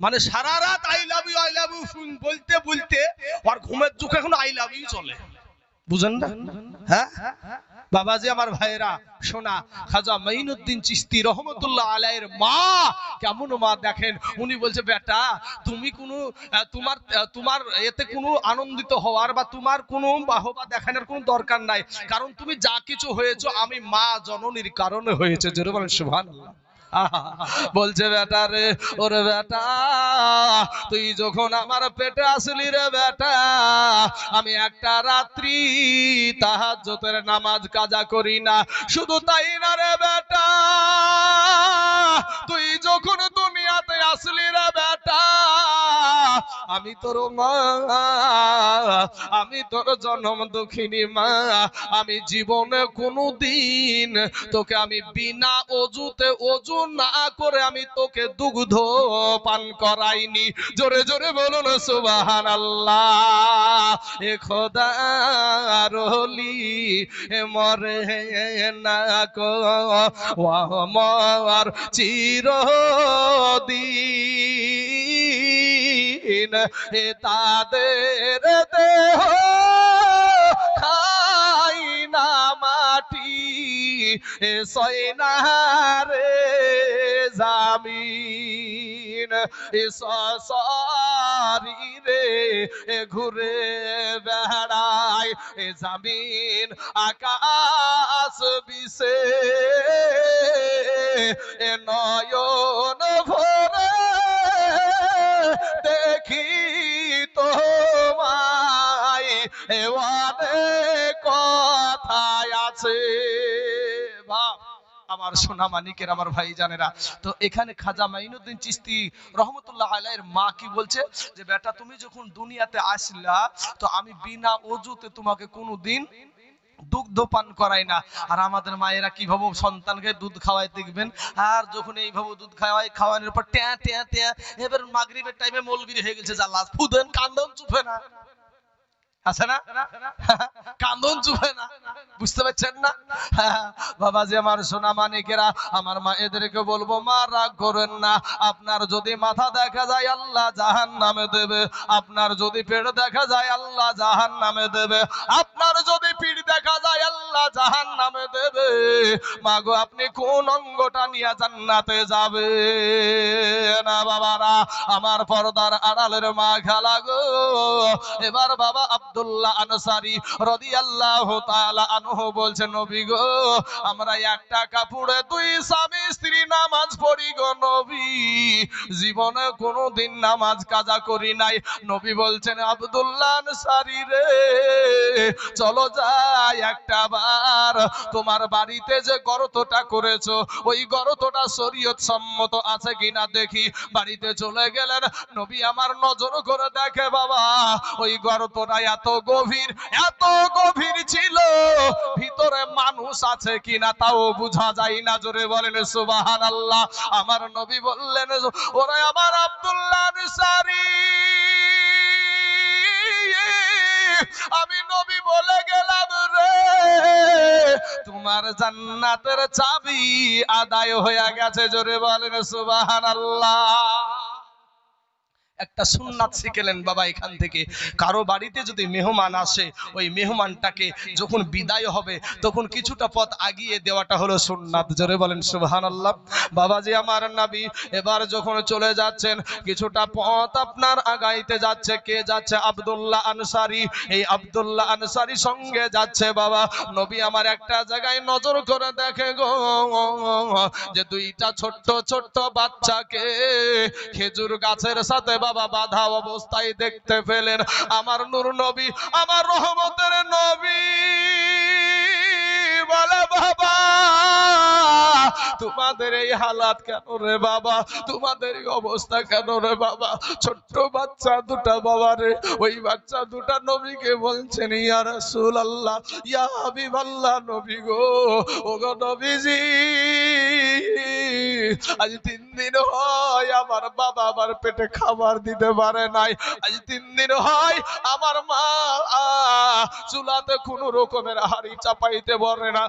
S1: মানে সারা রাত আই লাভ ইউ বলতে বলতে আর ঘুমের চোখে এখন আই লাভ ইউ চলে। বুঝেন না? হ্যাঁ বাবাজি আমার ভাইরা শোনা, খাজা মাইনুদ্দিন চিশতি রহমতুল্লাহ আলাইহির মা কেমন মা দেখেন। উনি বলছে, বেটা তুমি কোনো তোমার এতে কোনো আনন্দিত হওয়ার বা তোমার কোনো বাহবা দেখানোর কোনো দরকার নাই, কারণ তুমি যা কিছু হয়েছো আমি মা জননীর কারণে হয়েছে। জোরে বলেন সুবহানাল্লাহ। বলছে, বেটা রে, ওরে বেটা, তুই যখন আমার পেটে আসলি রে বেটা, আমি একটা রাত্রি তাহাজ্জুদের নামাজ কাজা করি না। শুধু তাই না রে বেটা, তুই যখন দুনিয়াতে আসলি রে বেটা, আমি তোর মা, আমি তোর জনম দুঃখিনী মা, আমি জীবনে কোনোদিন তোকে আমি বিনা অজুতে অজু না করে আমি তোকে দুগ্ধ পান করাইনি। জোরে জোরে বলুন সুবহানাল্লাহ। এ খোদার ওলি মরে না কো আমার চিরদিন, এ তাদের দেহ খাই না মাটি, এ সয়না রে জামিন, এ শরীরে ঘুরে বেড়ায়, এ জামিন আকাশ বিশে, এ নয়ন ভরে দেখি তোমায়, এ অনেক কথায় আছে। ভাব আমার সোনা মানিকের, আমার ভাই জানেরা। তো এখানে খাজা মাইনুদ্দিন চিশতি রহমতুল্লাহ আলাইহির মা কি বলছে, যে বেটা তুমি যখন দুনিয়াতে আসলা, তো আমি বিনা অজুতে তোমাকে কোনোদিন দুগ্ধ পান করাই না। আর আমাদের মায়েরা কিভাবে সন্তানকে দুধ খাওয়ায় দেখবেন, আর যখন এইভাবে দুধ খাওয়ানোর পর ট্যা ট্যা ট্যা, এবার মাগরিবের টাইমে মৌলবি হয়ে গেছে, জাল্লাহ ফুদেন কান্দন চুপে না। আছে না? কান্দন চুবে না, বুঝতে পারছেন না? বাবাজি আমার সোনা মানিকেরা, আমার মা এদেরকে বলবো, মা রাগ করেন না। আপনার যদি মাথা দেখা যায় আল্লাহ জাহান্নামে দেবে, আপনার যদি পেট দেখা যায় আল্লাহ জাহান্নামে দেবে, আপনার যদি পিঠ দেখা যায় আল্লাহ জাহান্নামে দেবে। মা গো, আপনি কোন অঙ্গটা নিয়ে জান্নাতে যাবে না? বাবারা আমার, পর্দার আড়ালের মা খালা গো, এবার বাবা আব্দুল্লাহ আনসারী রাদিয়াল্লাহু তাআলা আনহু বলছেন, নবী গো, আমরা একটা কাপড়ে দুই স্বামী স্ত্রী নামাজ পড়ি গো নবী, জীবনে কোনোদিন নামাজ কাজা করি নাই। নবী বলছেন, আব্দুল্লাহ আনসারী রে, চলো যাই একটা বার তোমার বাড়িতে যে গর্তটা করেছো ওই গর্তটা শরীয়ত সম্মত আছে কিনা দেখি। বাড়িতে চলে গেলেন, নবী আমার নজর করে দেখে বাবা ওই গর্তটা এত গভীর ছিল, ভিতরে মানুষ আছে কিনা তাও বোঝা যায় না। জোরে বলেন সুবহানাল্লাহ। আমার নবী বললেন, ওরে আমার আব্দুল্লাহ আনসারী, আমি নবী বলে গেলাম রে, তোমার জান্নাতের চাবি আদায় হয়ে গেছে। জোরে বলেন সুবহানাল্লাহ। একটা সুন্নাত শিখলেন বাবা এখান থেকে। কারো বাড়িতে যদি মেহমান আসে, ওই মেহমানটাকে যখন বিদায় হবে তখন কিছুটা পথ আগিয়ে দেওয়াটা হলো সুন্নাত। জোরে বলেন সুবহানাল্লাহ। বাবাজি আমার নবী এবার যখন চলে যাচ্ছেন, কিছুটা পথ আপনার আগাইতে যাচ্ছে। কে যাচ্ছে? আব্দুল্লাহ আনসারী। এই আব্দুল্লাহ আনসারী সঙ্গে যাচ্ছে বাবা। নবী আমার একটা জায়গায় নজর করে দেখে গো, যে দুইটা ছোট্ট বাচ্চাকে খেজুর গাছের সাথে বাবা বাঁধা অবস্থায় দেখতে পেলেন। আমার নূর নবী, আমার রহমতের নবী বলে, বাবা তোমাদের এই হালাত কেন রে বাবা, তোমাদের এই অবস্থা কেন রে বাবা? ছোট্ট বাচ্চা দুটা বাবা রে। ওই বাচ্চা দুটা নবীকে বলছেন, ইয়া রাসূলুল্লাহ, ইয়া হাবিবাল্লাহ, নবী গো, ও গো নবীজি, আজ 3 দিন হয় আমার বাবা আমার পেটে খাবার দিতে পারে নাই। আজ 3 দিন হয় আমার মা চুলাতে কোন রকমের হাড়ি চাপাইতে পারে না।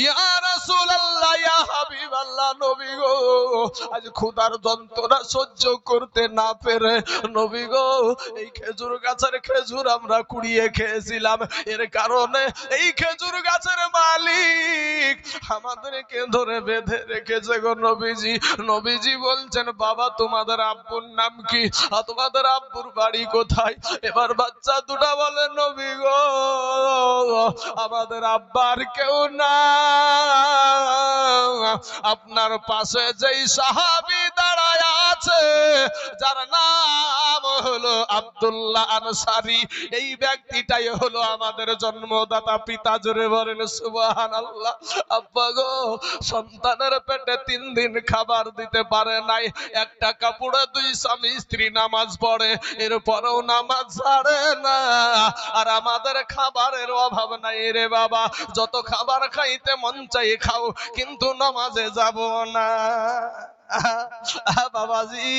S1: ইয়া রাসূলুল্লাহ, ইয়া হাবিবাল্লাহ, নবী গো, আজ ক্ষুধার যন্ত্রণা সহ্য করতে না পেরে নবী গো, এই খেজুর গাছের খেজুর আমরা কুড়িয়ে খেয়েছিলাম, এর কারণে এই খেজুর গাছের মালিক আমাদেরকে ধরে বেঁধে রেখেছে গো নবীজি। নবীজি বলছেন, বাবা তোমাদের আব্বুর নাম কি? তোমাদের আব্বুর বাড়ি কোথায়? এবার বাচ্চা দুটা বলে, নবী গো, আমাদের আব্বার কেউ না, আপনার পাশে যেই সাহাবী দাঁড়ায় আছে যার নাম হলো আব্দুল্লাহ আনসারী, এই ব্যক্তিটাই হলো আমাদের জন্মদাতা পিতা। জোরে বলেন সুবহানাল্লাহ। আব্বা গো, সন্তানের পেটে 3 দিন খাবার দিতে পারে নাই, একটা কাপড়ে 2 স্বামী স্ত্রী নামাজ পড়ে, এরপরেও নামাজ ছাড়ে না, আর আমাদের খাবারের অভাব নাই রে বাবা, যত খাবার খাইতে মন চাই খাও, কিন্তু নামাজে যাব না। বাবাজি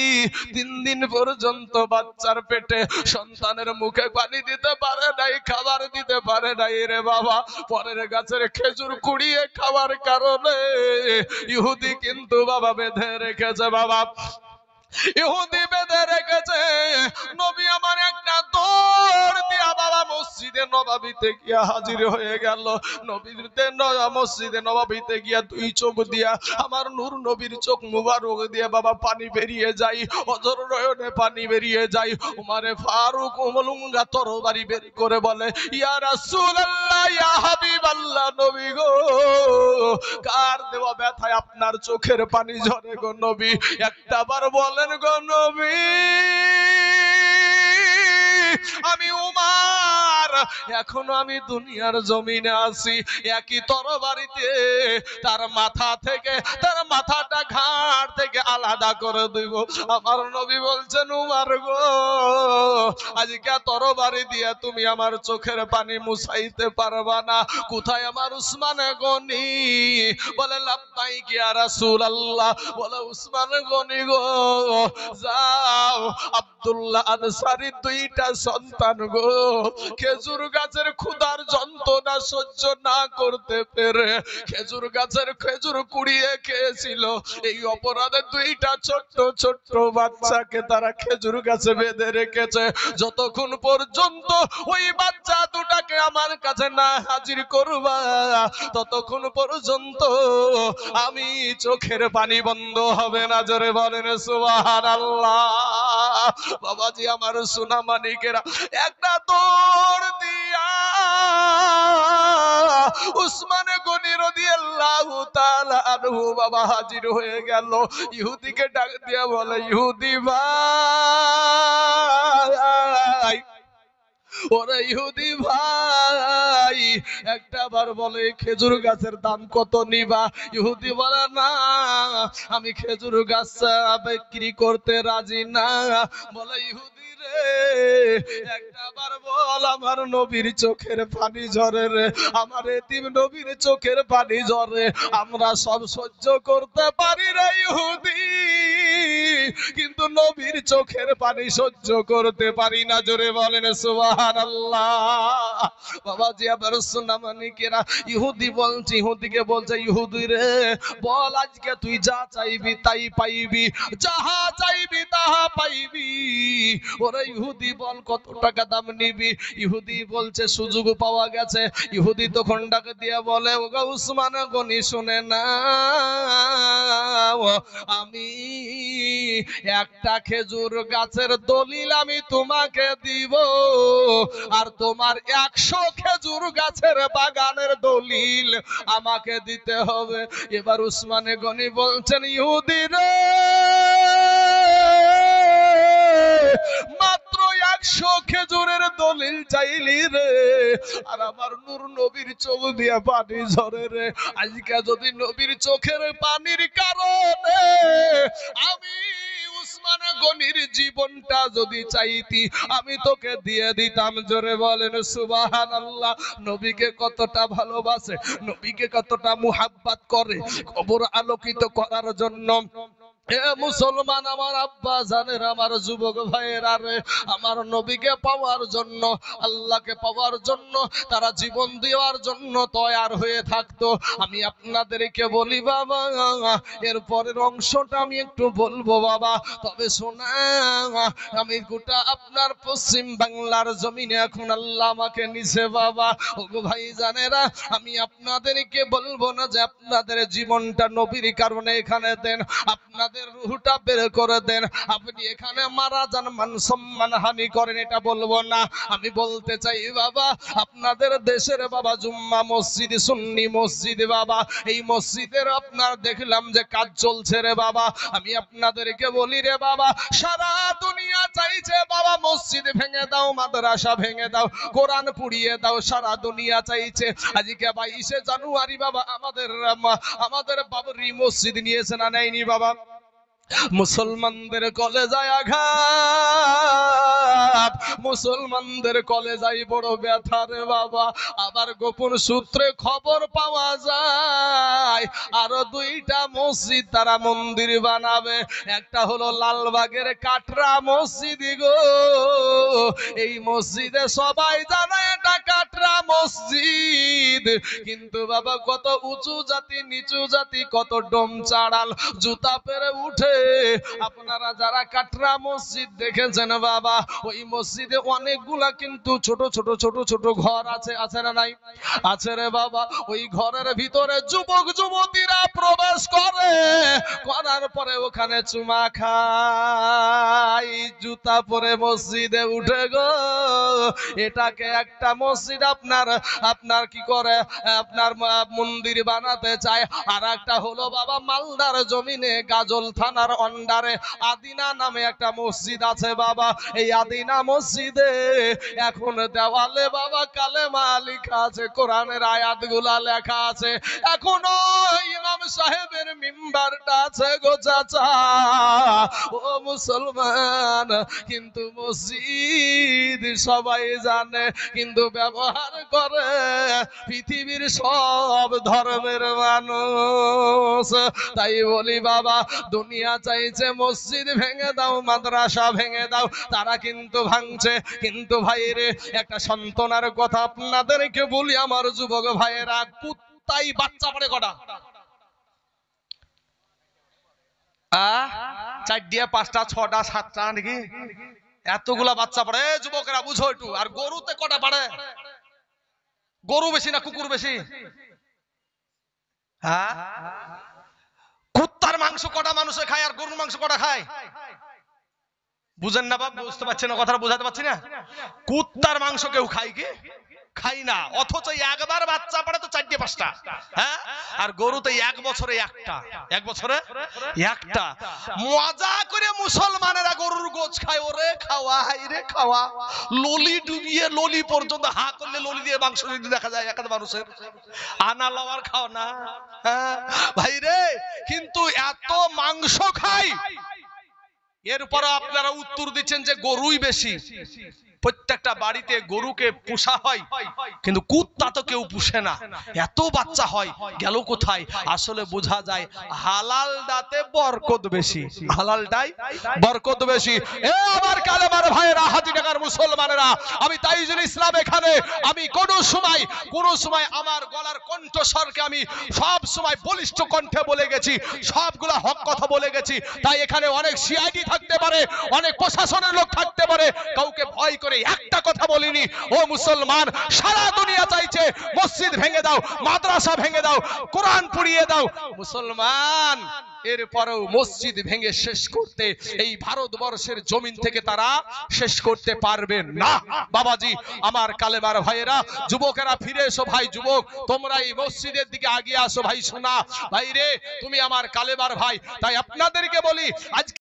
S1: 3 দিন পর্যন্ত বাচ্চার পেটে সন্তানের মুখে পানি দিতে পারে নাই, খাবার দিতে পারে নাই রে বাবা। পরের গাছের খেজুর কুড়িয়ে খাওয়ার কারণে ইহুদি কিন্তু বাবা বেঁধে রেখেছে, বাবা ইহুদি বেঁধে রেখেছে। নবী আমার একটা দৌড় দিয়া বাবা মসজিদে নববীতে গিয়া হাজির হয়ে গেল। মসজিদে নববীতে গিয়া 2 চোখ দিয়া আমার নূর নবীর চোখ মুবারক দিয়ে বাবা পানি বেরিয়ে যায়, অজর নয়নে পানি বেরিয়ে যায়। উমারে ফারুক উমলুঙ্গা তরবারি বের করে বলে, ইয়া রাসূলুল্লাহ, ইয়া হাবিবাল্লাহ, নবী গো, কার দেওয়া ব্যথায় আপনার চোখের পানি ঝরে গো নবী? একটাবার বলেন গো নবী। আমি উমার এখনো আমি দুনিয়ার জমিনে আছি, একই তরবারিতে তার মাথা থেকে তার মাথাটা ঘাড় থেকে আলাদা করে দিব। আমার নবী বলছেন উমর গো, আজকে তরবারি দিয়ে তুমি আমার চোখের পানি মুছাইতে পারবা না। কোথায় আমার উসমান গনি? বলে লাব্বাইক ইয়া রাসূলুল্লাহ। বলে উসমান গনি গো, যাও আব্দুল্লাহ আনসারী দুইটা সন্তান গো, খেজুর গাছের ক্ষুধার যন্ত্রণা সহ্য না করতে পেরে খেজুর গাছের খেজুর কুড়িয়ে খেয়েছিল। এই অপরাধে দুইটা ছোট্ট ছোট্ট বাচ্চাকে তারা খেজুর গাছে বেঁধে রেখেছে। যতক্ষণ পর্যন্ত ওই বাচ্চা দুটাকে আমার কাছে না হাজির করবা, ততক্ষণ পর্যন্ত আমি চোখের পানি বন্ধ হবে না। জোরে বলেন সুবহানাল্লাহ। বাবাজি আমার সোনা মানিকেরা, একটা দৌড় দিয়া উসমান গনি রাদিয়াল্লাহু তাআলা আনহু বাবা হাজির হয়ে গেল। ইহুদিকে ডাক দিয়া বলে, ইহুদি ভাই, ওরে ইহুদি ভাই, একটা বার বলে খেজুর গাছের দাম কত নিবা? ইহুদি বলে না, আমি খেজুর গাছ বিক্রি করতে রাজি না। বলে ইহুদি রে, একটা বার বল আমার নবীর চোখের পানি ঝরে রে, আমার এতিম নবীর চোখের পানি ঝরে, আমরা সব সহ্য করতে পারি রে ইহুদি, কিন্তু নবীর চোখের পানি সহ্য করতে পারি না। জোরে বলেন সুবহানাল্লাহ। বাবাজি আমার সোনা মানিকেরা, ইহুদি বলছে, ইহুদিকে বলছে, ইহুদি রে বল আজকে তুই যা চাইবি তাই পাইবি, যাহা চাইবি তাহা পাইবি। ওরে ইহুদি বল কত টাকা দাম নিবি? ইহুদি বলছে সুযোগ পাওয়া গেছে। ইহুদি তখন ডাকে দিয়ে বলে, ওগো উসমান গনি শুনে না, আমি একটা খেজুর গাছের দলিল আমি তোমাকে দিব, আর তোমার 100 খেজুর গাছের বাগানের দলিল আমাকে দিতে হবে। এবার উসমান গনি বলছেন, ইহুদি রে মাত্র 100 খেজুরের দলিল চাইলি রে, আর আমার নূর নবীর চোখ দিয়ে পানি ঝরে রে। আজকে যদি নবীর চোখের পানির কারণে আমি উসমান গনির জীবনটা যদি চাইতি, আমি তোকে দিয়ে দিতাম। জোরে বলেন সুবহানাল্লাহ। নবীকে কতটা ভালোবাসে, নবীকে কতটা মুহাব্বত করে, কবর আলোকিত করার জন্য মুসলমান আমার আব্বা জানের, আমার যুবক ভাইয়েরা রে, আমার নবীকে পাওয়ার জন্য, আল্লাহকে পাওয়ার জন্য তারা জীবন দেওয়ার জন্য তৈয়ার হয়ে থাকতো। আমি আপনাদেরকে বলি বাবা, এর পরের অংশটা আমি একটু বলবো বাবা, তবে শোনা, আমি গোটা আপনার পশ্চিম বাংলার জমিনে এখন আল্লাহ আমাকে নিছে বাবা। ওগো ভাই জানেরা, আমি আপনাদেরকে বলবো না যে আপনাদের জীবনটা নবীর কারণে এখানে দেন, আপনাদের রূহটা বের করে দেন, আপনি এখানে মারা যান, মান সম্মান হানি করেন, এটা বলবো না। আমি বলতে চাই বাবা, আপনাদের দেশের বাবা জুম্মা মসজিদ, সুন্নি মসজিদ বাবা, এই মসজিদের আপনার দেখলাম যে কাজ চলছে রে বাবা। আমি আপনাদেরকে বলি রে বাবা, সারা দুনিয়া চাইছে বাবা মসজিদ ভেঙে দাও, মাদ্রাসা ভেঙে দাও, কোরআন পুড়িয়ে দাও, সারা দুনিয়া চাইছে। আজকে 22শে জানুয়ারি বাবা আমাদের বাবরি মসজিদ নিয়েছে না নেয়নি বাবা? মুসলমানদের কলেজায় আঘাত, মুসলমানদের কলেজায় বড় ব্যথা রে বাবা। আবার গোপন সূত্রে খবর পাওয়া যায় আরো 2টা মসজিদ তারা মন্দির বানাবে। একটা হলো লালবাগের কাটরা মসজিদ গো, এই মসজিদে সবাই জানে এটা কাটরা মসজিদ, কিন্তু বাবা কত উঁচু জাতি নিচু জাতি, কত ডোম চাড়াল জুতা পেরে উঠে। আপনারা যারা কাটরা মসজিদ দেখেছেন বাবা, ওই মসজিদে অনেকগুলা কিন্তু ছোট ছোট ছোট ছোট ঘর আছে, আছে না নাই? আছে রে বাবা। ওই ঘরের ভিতরে যুবক যুবতীরা প্রবেশ করে, করার পরে ওখানে চুমা খায়, জুতা পরে মসজিদে উঠে গো। এটাকে একটা মসজিদ আপনার আপনার কি করে আপনার মন্দির বানাতে চায়। আর একটা হলো বাবা মালদার জমিনে গাজল থানার আন্ডারে আদিনা নামে একটা মসজিদ আছে বাবা। এই আদিনা মসজিদে এখন দেওয়ালে বাবা কালেমা লেখা আছে, কোরআনের আয়াতগুলা লেখা আছে। এখনো ইমাম সাহেবের মিম্বারটা আছে গো চাচা ও মুসলমান, কিন্তু মসজিদ সবাই জানে, কিন্তু ব্যবহার করে পৃথিবীর সব ধর্মের মানুষ। তাই বলি বাবা, দুনিয়া চাইছে মসজিদ ভেঙে দাও, মাদ্রাসা ভেঙে দাও, তারা কিন্তু ভাঙছে। কিন্তু ভাইরে একটা সান্ত্বনার কথা আপনাদেরকে বলি আমার যুবক ভাইয়েরা, কুত্তাই বাচ্চা পড়ে কটা? 4টা 5টা 6টা 7টা নাকি এতগুলা বাচ্চা পড়ে। যুবকেরা বুঝো একটু। আর গরুতে কটা পারে? গরু বেশি না কুকুর বেশি? হ্যাঁ, কুত্তার মাংস কটা মানুষে খায় আর গরুর মাংস কটা খায়? বুঝেন না বাপ? বুঝতে পারছেন না? কথাটা বোঝাতে পারছি না? কুত্তার মাংস কেউ খায় কি? খাই না। অথচ একবার বাচ্চা পড়ে তো 4টে 5টা। হ্যাঁ, আর গরুতে 1 বছরে একটা, 1 বছরে একটা। মজা করে মুসলমানেরা গরুর গোছ খায়। ওরে খাওয়া, হাই রে খাওয়া, ললি ডুবিয়ে ললি পর্যন্ত হা করলে ললি দিয়ে মাংস যদি দেখা যায় একটা মানুষের, আনা লাওয়ার খাও না। হ্যাঁ ভাই রে, কিন্তু এত মাংস খায়, এরপর আপনারা উত্তর দিচ্ছেন যে গরুই বেশি। প্রত্যেকটা বাড়িতে গরুকে পোষা হয়, কিন্তু কুত্তা তো কেউ পুষে না। এত বাচ্চা হয় গেল কোথায়? আসলে বোঝা যায় হালালটাতে বরকত বেশি, হালালটাই বরকত বেশি। এ আমার কালেমার ভাইয়েরা, হাজি ঢাকার মুসলমানেরা, আমি তাইজুল ইসলাম এখানে আমি কোন সময় আমার গলার কণ্ঠস্বরকে আমি সব সময় বলিষ্ঠ কণ্ঠে বলে গেছি, সবগুলা হক কথা বলে গেছি। তাই এখানে অনেক সিআইডি থাকতে পারে, অনেক প্রশাসনের লোক থাকতে পারে, কাউকে ভয় করে একটা কথা বলিনি। ও মুসলমান, সারা দুনিয়া চাইছে মসজিদ ভেঙে দাও, মাদ্রাসা ভেঙে দাও, কোরআন পুড়িয়ে দাও। মুসলমান এরপরেও মসজিদ ভেঙে শেষ করতে এই ভারতবর্ষের জমিন থেকে তারা শেষ করতে পারবে না। বাবাজি, আমার কালেমার ভাইয়েরা, যুবকেরা ফিরে এসো ভাই। যুবক তোমরা এই মসজিদের দিকে আগিয়ে আসো ভাই। শোনা ভাই রে, তুমি আমার কালেমার ভাই। তাই আপনাদেরকে বলি, আজ